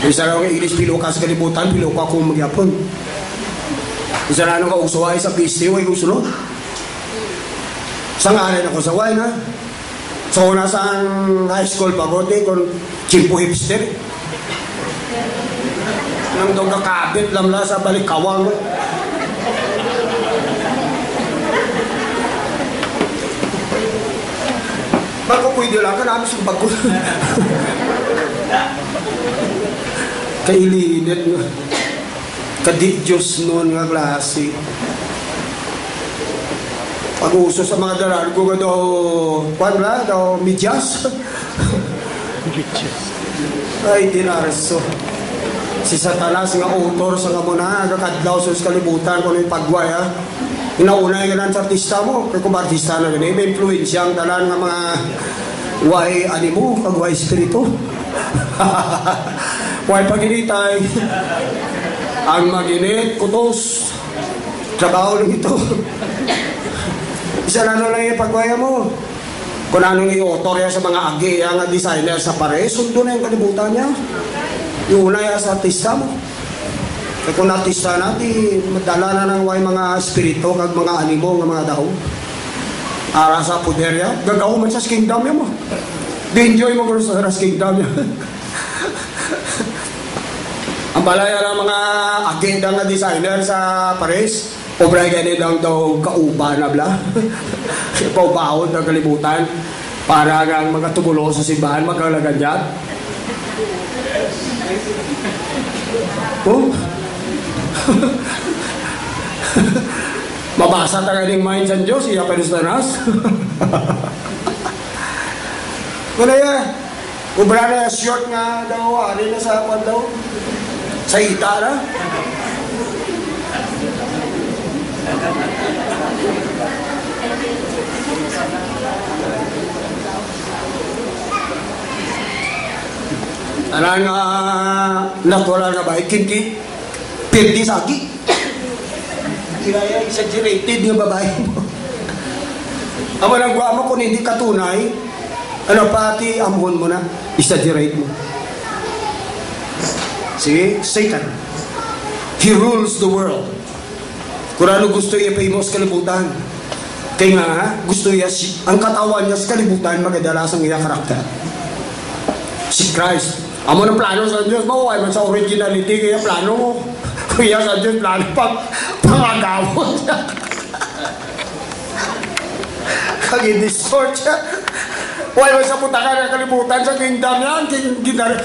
Isa lang ang ilis, pilo ka sa kalibutan, pilo ka akong magyapon. Isa lang ang uso ay sa piste, ay usunod. Sa ngalan ako sa wine, ha? So, nasa high school pa ko, kung chimpo hipster. Nang daw kakabit, lamla sa balikawang. Bago pwede lang ka namin sa bago. Kailinit nga. Kadid-Diyos noon nga klase. Pag-uso sa mga darar ko nga daw, kwan na, daw midyas. Ay, dinarso. Si Satanas nga autor sa kamuna, kakadlaw sa kalibutan, kung yung pagway, ha? Inauna yung ganun sa artista mo. Kaya kung artista na ganun, may influensya ang talan ng mga way animo, kag way spirito. Way paginitay. Ang maginit, kutos. Trabaho lang ito. Isa na lang yung pagwaya mo. Kung anong i-autor yan sa mga agi, ang designer sa pares, sundo na yung kalibutan niya. Yung una yan sa artista mo. Kaya kung artista natin, madala na ng mga spirito, kag mga animo, ng mga daho. Ara sa puder yan, gagaw man sa kingdom yan mo. Di-enjoy mo sa kingdom yan. Ang balaya ng mga agenda nga designer sa Paris, obray ganit lang daw kauba na bla. Paubahon ng kalibutan para ang mga tumulo sa simbahan, magkalaganyan. Oh? Mabasa tayo ng mind sa Diyos, iya pa rin sa tanas. Wala yan. Kubra na short nga daw, ari na sa kwan daw. Sa ita na. Anang natural na ba? Kinki, pirdi sagi. Kaya exaggerated yung babae mo. Amo nang guwa mo kung hindi ka tunay, ano pati amon mo na, exaggerate mo. See? Satan. He rules the world. Kung ano gusto niya famous kalibutan. Kaya nga, gusto niya, ang katawan niya sa kalibutan, magadalas ang iya karakter. Si Christ. Amo ng plano sa Diyos mo, ay man sa originality, kaya plano mo. Kaya sa Diyos, plano pangagawon siya. Kag-distort siya. Why man sa putakan ng kalibutan sa kingdom yan,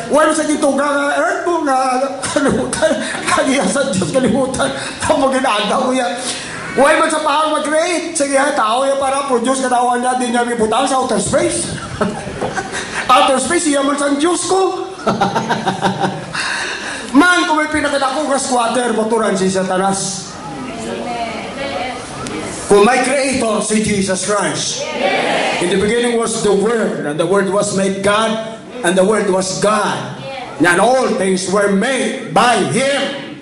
why man sa gituga ng earth mo na kalibutan, kaya sa Diyos kalibutan, tapos ginagaw mo yan. Why man sa pahal mag-create, sige tao yan para produce katawan niya, din niya bibutang sa outer space. Outer space, iya man sa Diyos ko. Man, kung may pinakadakong squatter, moturan si Satanas. Kung may creator, si Jesus Christ. In the beginning was the Word, and the Word was made God, and the Word was God. And all things were made by Him.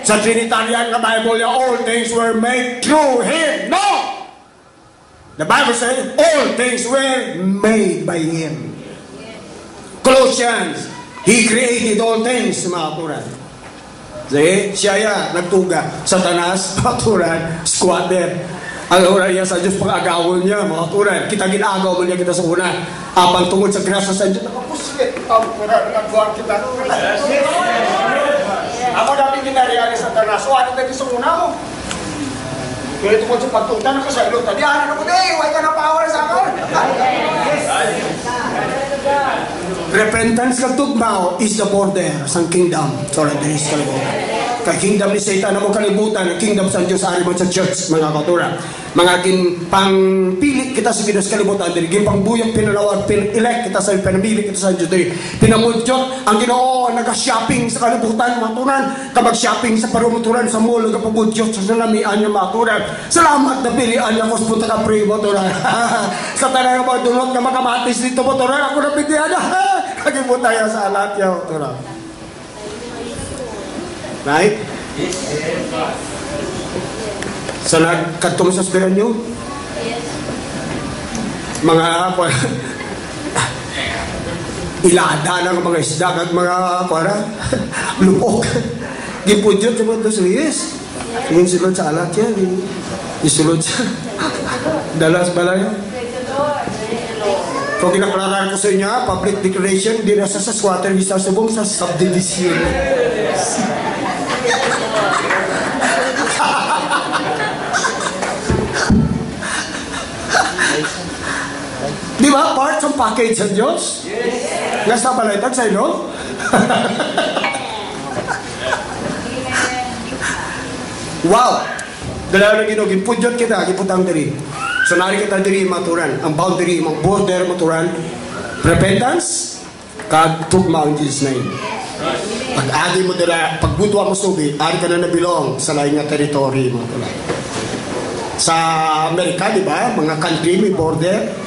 Sa Trinitarian na Bible, all things were made through Him. No! The Bible says, all things were made by Him. Colossians, He created all things, mga turan. See? Siya yan, nagtuga. Satanas, mga turan, squatter. Ang oras niya sa Diyos, pag-agawon niya, mga turan. Kita ginagaw mo niya kita sa una. Apang tungod sa grasa sa Diyos, nakapusit. Ang turan, nagbuhan kita. Ako namin ginariyan ni Satanas. O, ano tayo sa una mo? Kaya tungkol sa pagtunta ng kasaylo, tadianan ako, why ka na power sa akin? Repentance ng tugmao is the border sa kingdom. Sorry, there is kalibutan. Kay kingdom ni Satan na mo kalibutan, ang kingdom sa Diyos ari mo sa church, mga katura. Mga pangpilit kita sa Diyos kalibutan, diri ginpangbuyog pinalawag, elect kita sa pinamili kita sa Diyos, diri pinamudyot ang Ginoo, naga-shopping sa kalibutan, maturan, kabag-shopping sa parumuturan sa mall, nagapamudyot sa salamian niya, maturan. Salamat na pilian niya ko sa punta ka pre, maturan. Sa tanang mga dunot na makamatis dito, maturan, ako na pilihan na. Kagibutan niya sa alat niya, maturan. Right? Sa nagkatong sa spiran nyo? Mga ilada ng mga isda at mga lupok. Gipudyot sa mga yes. Yung sulod sa alat yan. Isulod siya. Dalas balay. Kung kinakalaran ko sa inyo, public declaration, di nasa sa squatter, isa subong sa subdivision. Di ba? Part ng package sa Diyos? Yes. Nasa balaytag sa ino? Wow! Dalawa na ginugin. Pudyot kita, giputang diri. So nari kita diri maturan. Ang boundary, ang border maturan. Repentance, kag tugma in Jesus' name. Pag-agi mo dira, pagbutwa mo subi, ari ka na nabilong sa lain nga territory mo. Sa Amerika, di ba? Mga country may border.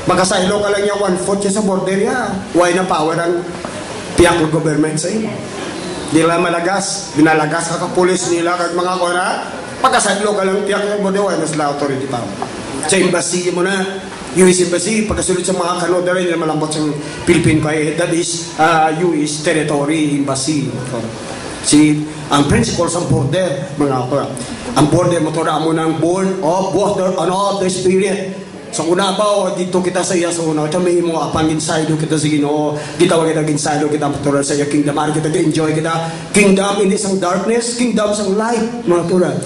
Magkasaylo ka lang niya 1/4 sa border niya. Why na power ang piyak ng government sa iyo? Di lang malagas. Binalagas ka kapulis nila kag mga kora. Pagkasaylo ka lang piyak ng border, why na sila authority power. Sa embassy mo na, US Embassy, pagkasulod sa mga kanoda rin na malambot sa Philippine kay that is US territory embassy. Ang principle sa border, mga kora. Ang border mo to mo ng born of water and of the Spirit. Sa una ba, dito kita sa iya sa una, ito may mo apang inside kita sa Ginoo, gitawag kita inside kita paturan sa iya kingdom, kita enjoy kita kingdom in isang darkness, kingdom isang light, mga turan.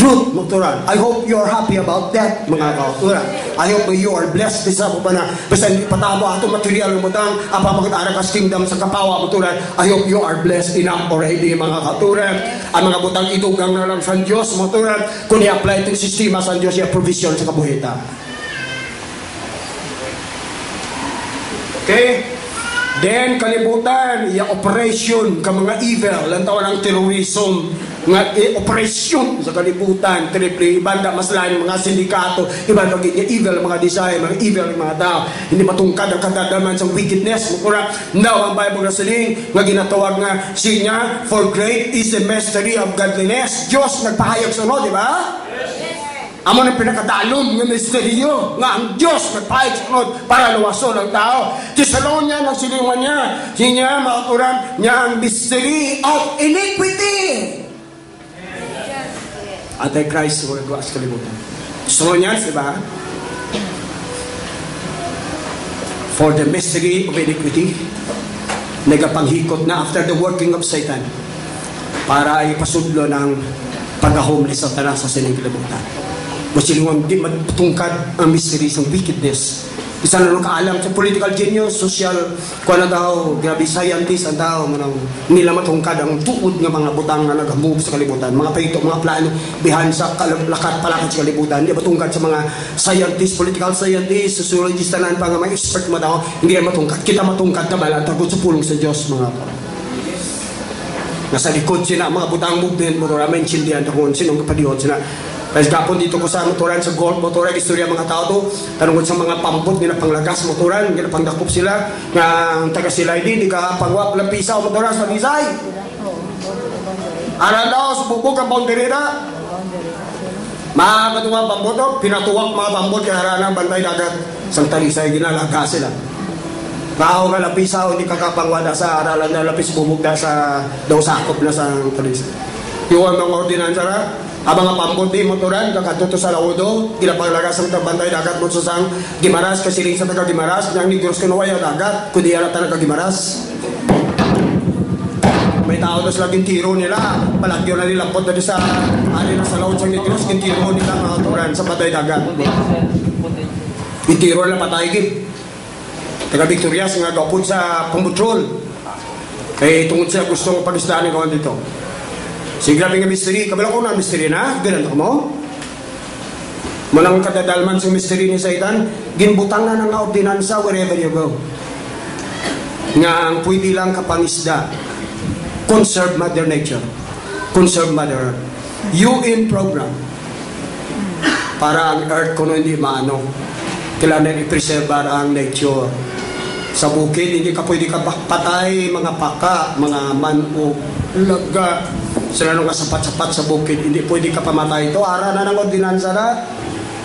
truth, motoran. I hope you're happy about that, mga kauturan. I hope you are blessed. Bisa po ba na, basta hindi patamo ato material mo tang, apa mag-aara kas kingdom sa kapawa, motoran. I hope you are blessed enough already, mga kauturan. Ang mga butang idugang na lang sa Diyos, motoran. Kung i-apply itong sistema sa Diyos, yung provision sa kabuhita. Okay? Then, kalibutan, operation ka mga evil, lang tawag ng terrorism, nga operasyon sa kalibutan, triple, ibanda maslain mga sindikato, ibanda mga evil, mga design, mga evil, mga tao, hindi matungkad ang kadadaman sa wickedness, mukura, now ang Bible na siling, nga ginatawag nga siya, for great is the mystery of godliness. Diyos nagpahayag sa di ba? Amo na pinakadalom ng misteryo nga ang Diyos nagpahit sa sunod para luwason ang tao. Thessalonian ang silingan niya. Siya makakuran niya ang mystery of iniquity. Antichrist will go as kalimutan. Thessalonian, diba? For the mystery of iniquity, nagapanghikot na after the working of Satan para ipasudlo ng pagka-homeless sa tanas sa sining kalimutan. Masilungan di matungkad ang mysteries ng wickedness. Isa na nung kaalam sa political genius, social, kung ano daw, grabe scientist, ang tao, nila matungkad ang tuod ng mga butang na nag-move sa kalibutan. Mga paito, mga plano, behind sa lakat sa kalibutan. Hindi matungkad sa mga scientist, political scientist, sociologist, tanan pa nga mga expert mo daw, hindi matungkad. Kita matungkad na bala, tagod sa pulong sa Diyos, mga nasa likod sila, mga butang movement, motora, maintindihan kung sinong kapadihon sila. Kasi kapon dito ko sa motoran, sa golf motoran, istorya mga tao to, tanong sa mga pambot, nila panglagas motoran, nila pangdakop sila, nga taga sila hindi ka pangwap ng pisaw motoran sa Bisay. Aral daw, sububog ang boundary na. Mga katungang pambot, pinatuwak mga pambot, kaya haranang bantay dagat, sang talisay, ginalaga sila. Kao nga lapisaw, hindi kakapangwada sa aralan na lapis bubog na sa daw sakop na sa talisay. Yung mga ordinansya na, abang nga pambot di motoran, kakatuto sa laudo, kilapanglagas ang bantay dagat mo sa Gimaras, kasiling sa taga Gimaras, nang nigros kanuway ang dagat, kundi yara talaga Gimaras. May tao na laging tiro nila, palagyo na nilampot na sa ali na sa laut sa nigros, kintiro nila mga motoran sa bantay dagat. Itiro na patay gip. Taga Victorias nga gawpod sa pambutrol. Kaya tungkol siya gustong pag-istaan ni kawan dito. Sige, grabe nga mystery. Kabala ko na mystery na. Ganun ako mo. Manang kadadalman sa mystery ni Satan, ginbutang na ng ordinansa wherever you go. Nga ang pwede lang kapangisda. Conserve Mother Nature. Conserve Mother Earth. UN program. Para ang Earth kuno hindi maano. Kailangan i-preserve ang nature. Sa bukid, hindi ka pwede ka patay, mga paka, mga manok, laga. Sila nung kasapat-sapat sa bukid, hindi pwede ka pamatay ito. Ara na ng ordinansa na.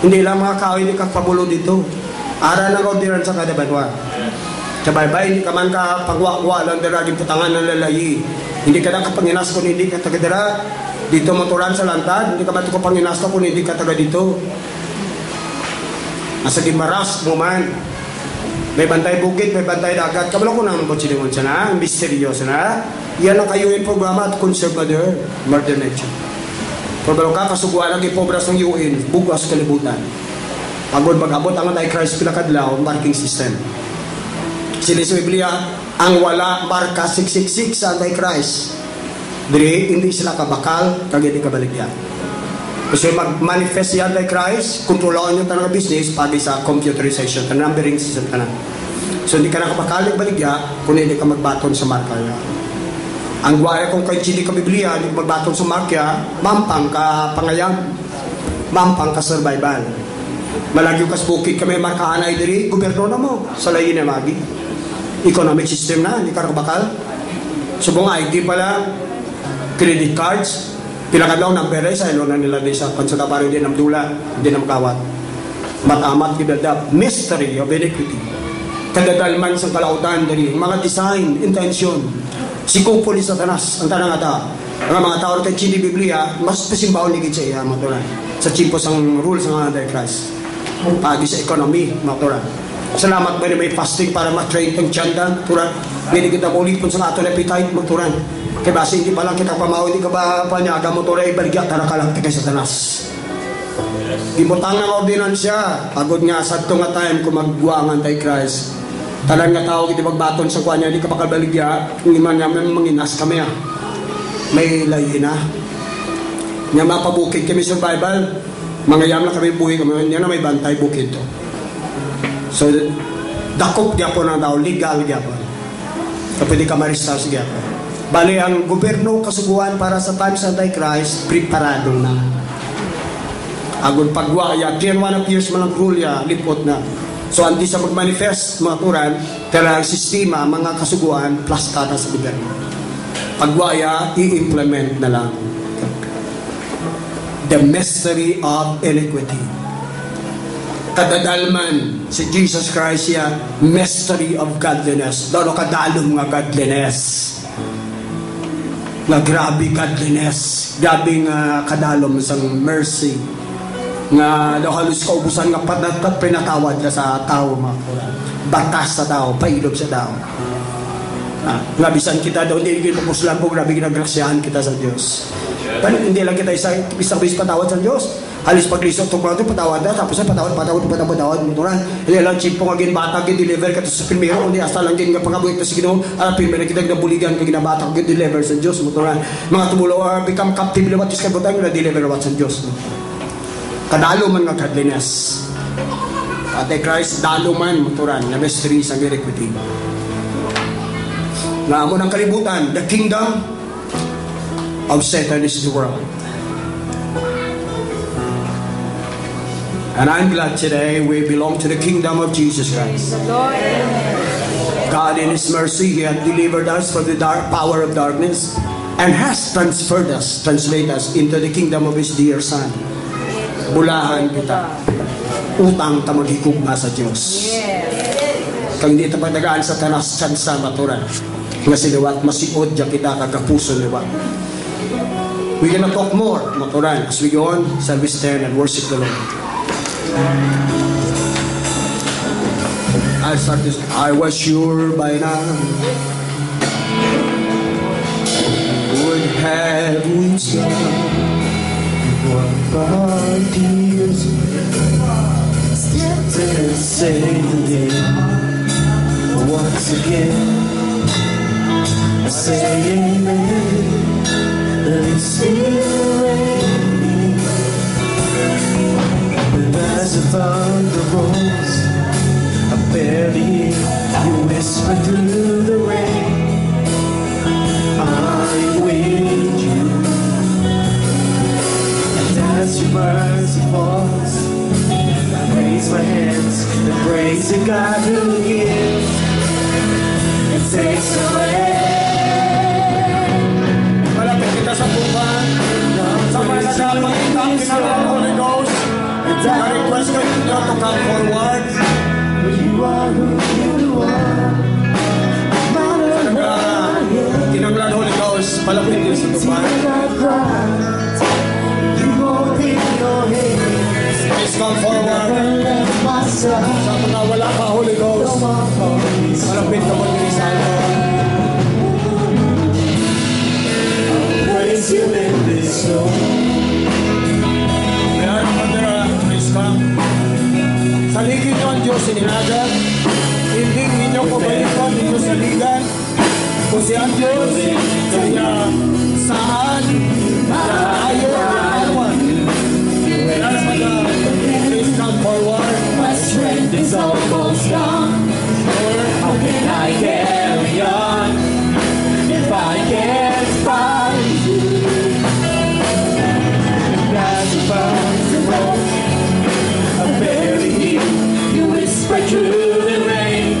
Hindi lang mga kao, hindi ka pabulo dito. Ara na ng ordinansa ka, diba? Sa baybay, hindi ka man ka pagwakwa lang daraging putangan ng lalayi. Hindi ka na kapanginas kung hindi ka taga-dira. Dito motoran sa lantad, hindi ka man ito kapanginas kung hindi ka taga dito. Nasa Gimaras mo man. May bantay bukid, may bantay dagat. Kabalo ko naman po siningon siya na, misteryoso na. Yan ang kayo yung programa at conserve mother nature. Kabalo ka, kasuguan ang ipobras ng UN, bugas kalibutan. Pagod mag-abot ang Antichrist pinakadlaw, marking system. Sila sa Biblia, ang wala marka 666 sa Antichrist. Diri, hindi sila kabakal, kag hindi kabaligyan. Kasi mag-manifest si Antichrist, kontrolaan yung tanang business pagi sa computerization, the numbering system ka na. So hindi ka nakapakalig baligya kung hindi ka magbaton sa marka niya. Ang guwaya kung kahit hindi ka Biblia, hindi ka magbaton sa marka, mampang ka pangayam, mampang ka survival. Malagyo ka sa bukid kami markaan ay diri, gobyerno na mo, sa layin na magi. Economic system na, hindi ka nakapakal. So kung ID pala, credit cards, pinakadlaw ng pera sa ilo na nila din sa pansada para hindi namdula, hindi na makawat. Matamat kibadab, mystery of iniquity. Kadadalman sa kalautan dari mga design, intention. Sikupo ni Satanas, ang tanang ata. Ang mga tao kay Chini Biblia, mas pasimbaw ni Gitsa iya, maturan. Sa chimpos ang rules ng Antichrist. Pagi sa economy, maturan. Salamat ba may fasting para ma-train ang tiyanda, maturan. Hindi kita ulipon sa ato na appetite, maturan. Kaya basi hindi pa lang kita pamaw, hindi ka ba panyaga mo to rin, ibaligya, tarakalak kay Satanas. Gibutang ng ordinansya, agod nga sa ito nga time kung magwa ang Antichrist. Talang nga tao, hindi magbaton sa kanya, hindi ka pakabaligya, hindi man niya, may manginas kami may layi na. Nga mapabukid kami survival, mga yam na kami buhay kami, yan na may bantay bukid to. So, dakop gyapon ang tao, legal gyapon. So, pwede ka ma-restart gyapon. Bali, ang gobyerno kasuguan para sa times of Antichrist, preparado na. Agon pagwaya, 1 years man ang krulya, lipot na. So, anti sa mag-manifest, mga turan, pero ang sistema, mga kasuguan, plasta na sa gobyerno. Pagwaya, i-implement na lang. The mystery of iniquity. Kadadalman, si Jesus Christ siya, mystery of godliness. Doon kadalom nga godliness. Nga grabe godliness. Grabe nga kadalom sa mercy. Nga halos kaubusan nga patatat pinatawad ka sa tao, mga kuran. Batas sa tao, pailog sa tao. Nga bisan kita daw, hindi kita puslan po, grabe ginagrasyahan kita sa Diyos. Pero hindi lang kita isang bis patawad sa Diyos. Halos paglisot itong mga patawad na, tapos patawad, muturan. Hindi lang chip po nga ginbata, deliver ka sa primero, hindi hasta lang din nga pangabuyot na si Ginoo, primero kita ginabuligan, ka ginabata, deliver sa Diyos, muturan. Mga tumulo, become captive, liwat is kabutan, deliver wat sa Diyos. Kadalo man nga godliness. Antichrist, dalo man, muturan, na mystery sa iniquity. Nga mo ng kalibutan, the kingdom of Satan is the world. And I'm glad today we belong to the kingdom of Jesus Christ. God in His mercy, He has delivered us from the dark power of darkness and has translated us into the kingdom of His dear Son. Bulahan kita. Utang ta maghigugma sa Diyos. Kung hindi ta pagdagaan sa tanas tsansa maturan. Nga siliwat, masiod dya kita kagapuso liwat. We're gonna talk more, maturan, as we go on, shall we stand and worship the Lord. I'll start this. I was sure by now would have wisdom what tears stepped and saved him once again. I say amen, that it's still raining. And as the thunder rolls, I barely hear you whisper through the rain. I'm with you. And as your mercy falls, I raise my hands and praise the God who gives and takes away. Malapit kita sa buwan, sa mga napakitang sa Holy Ghost. I request you to come forward. You are who you are. Tinaglan Holy Ghost, palapit din sa buwan. You open your hands. Please come forward. Sa mga wala pa Holy Ghost, malapit ka mag-risalo. Praise you in this song. Mayroon ang bandera, praise ka. Saligin nyo ang Diyos sininagan. Hindi ninyo pabalikan, ninyo saligan. Kung si ang Diyos, kaya saan ayaw ayawan. Mayroon ang bandera, please come forward. My strength is almost gone. How can I carry on if I can't find you? And as the bones and roll, I barely hear you whisper through the rain.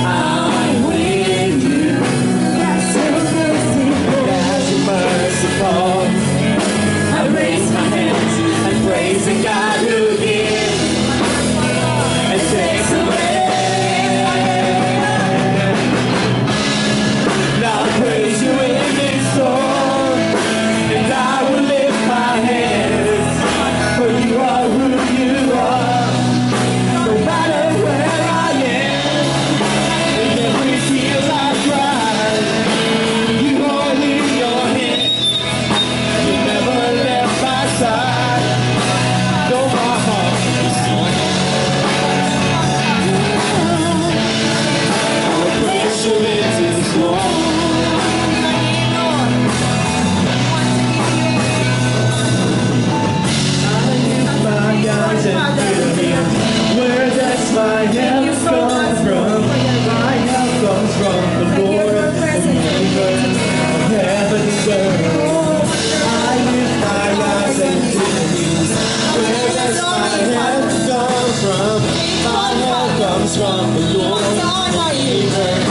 I'm with you. As your mercy falls, I raise my hands and praise the God who gives and takes comes from the Lord, my Redeemer.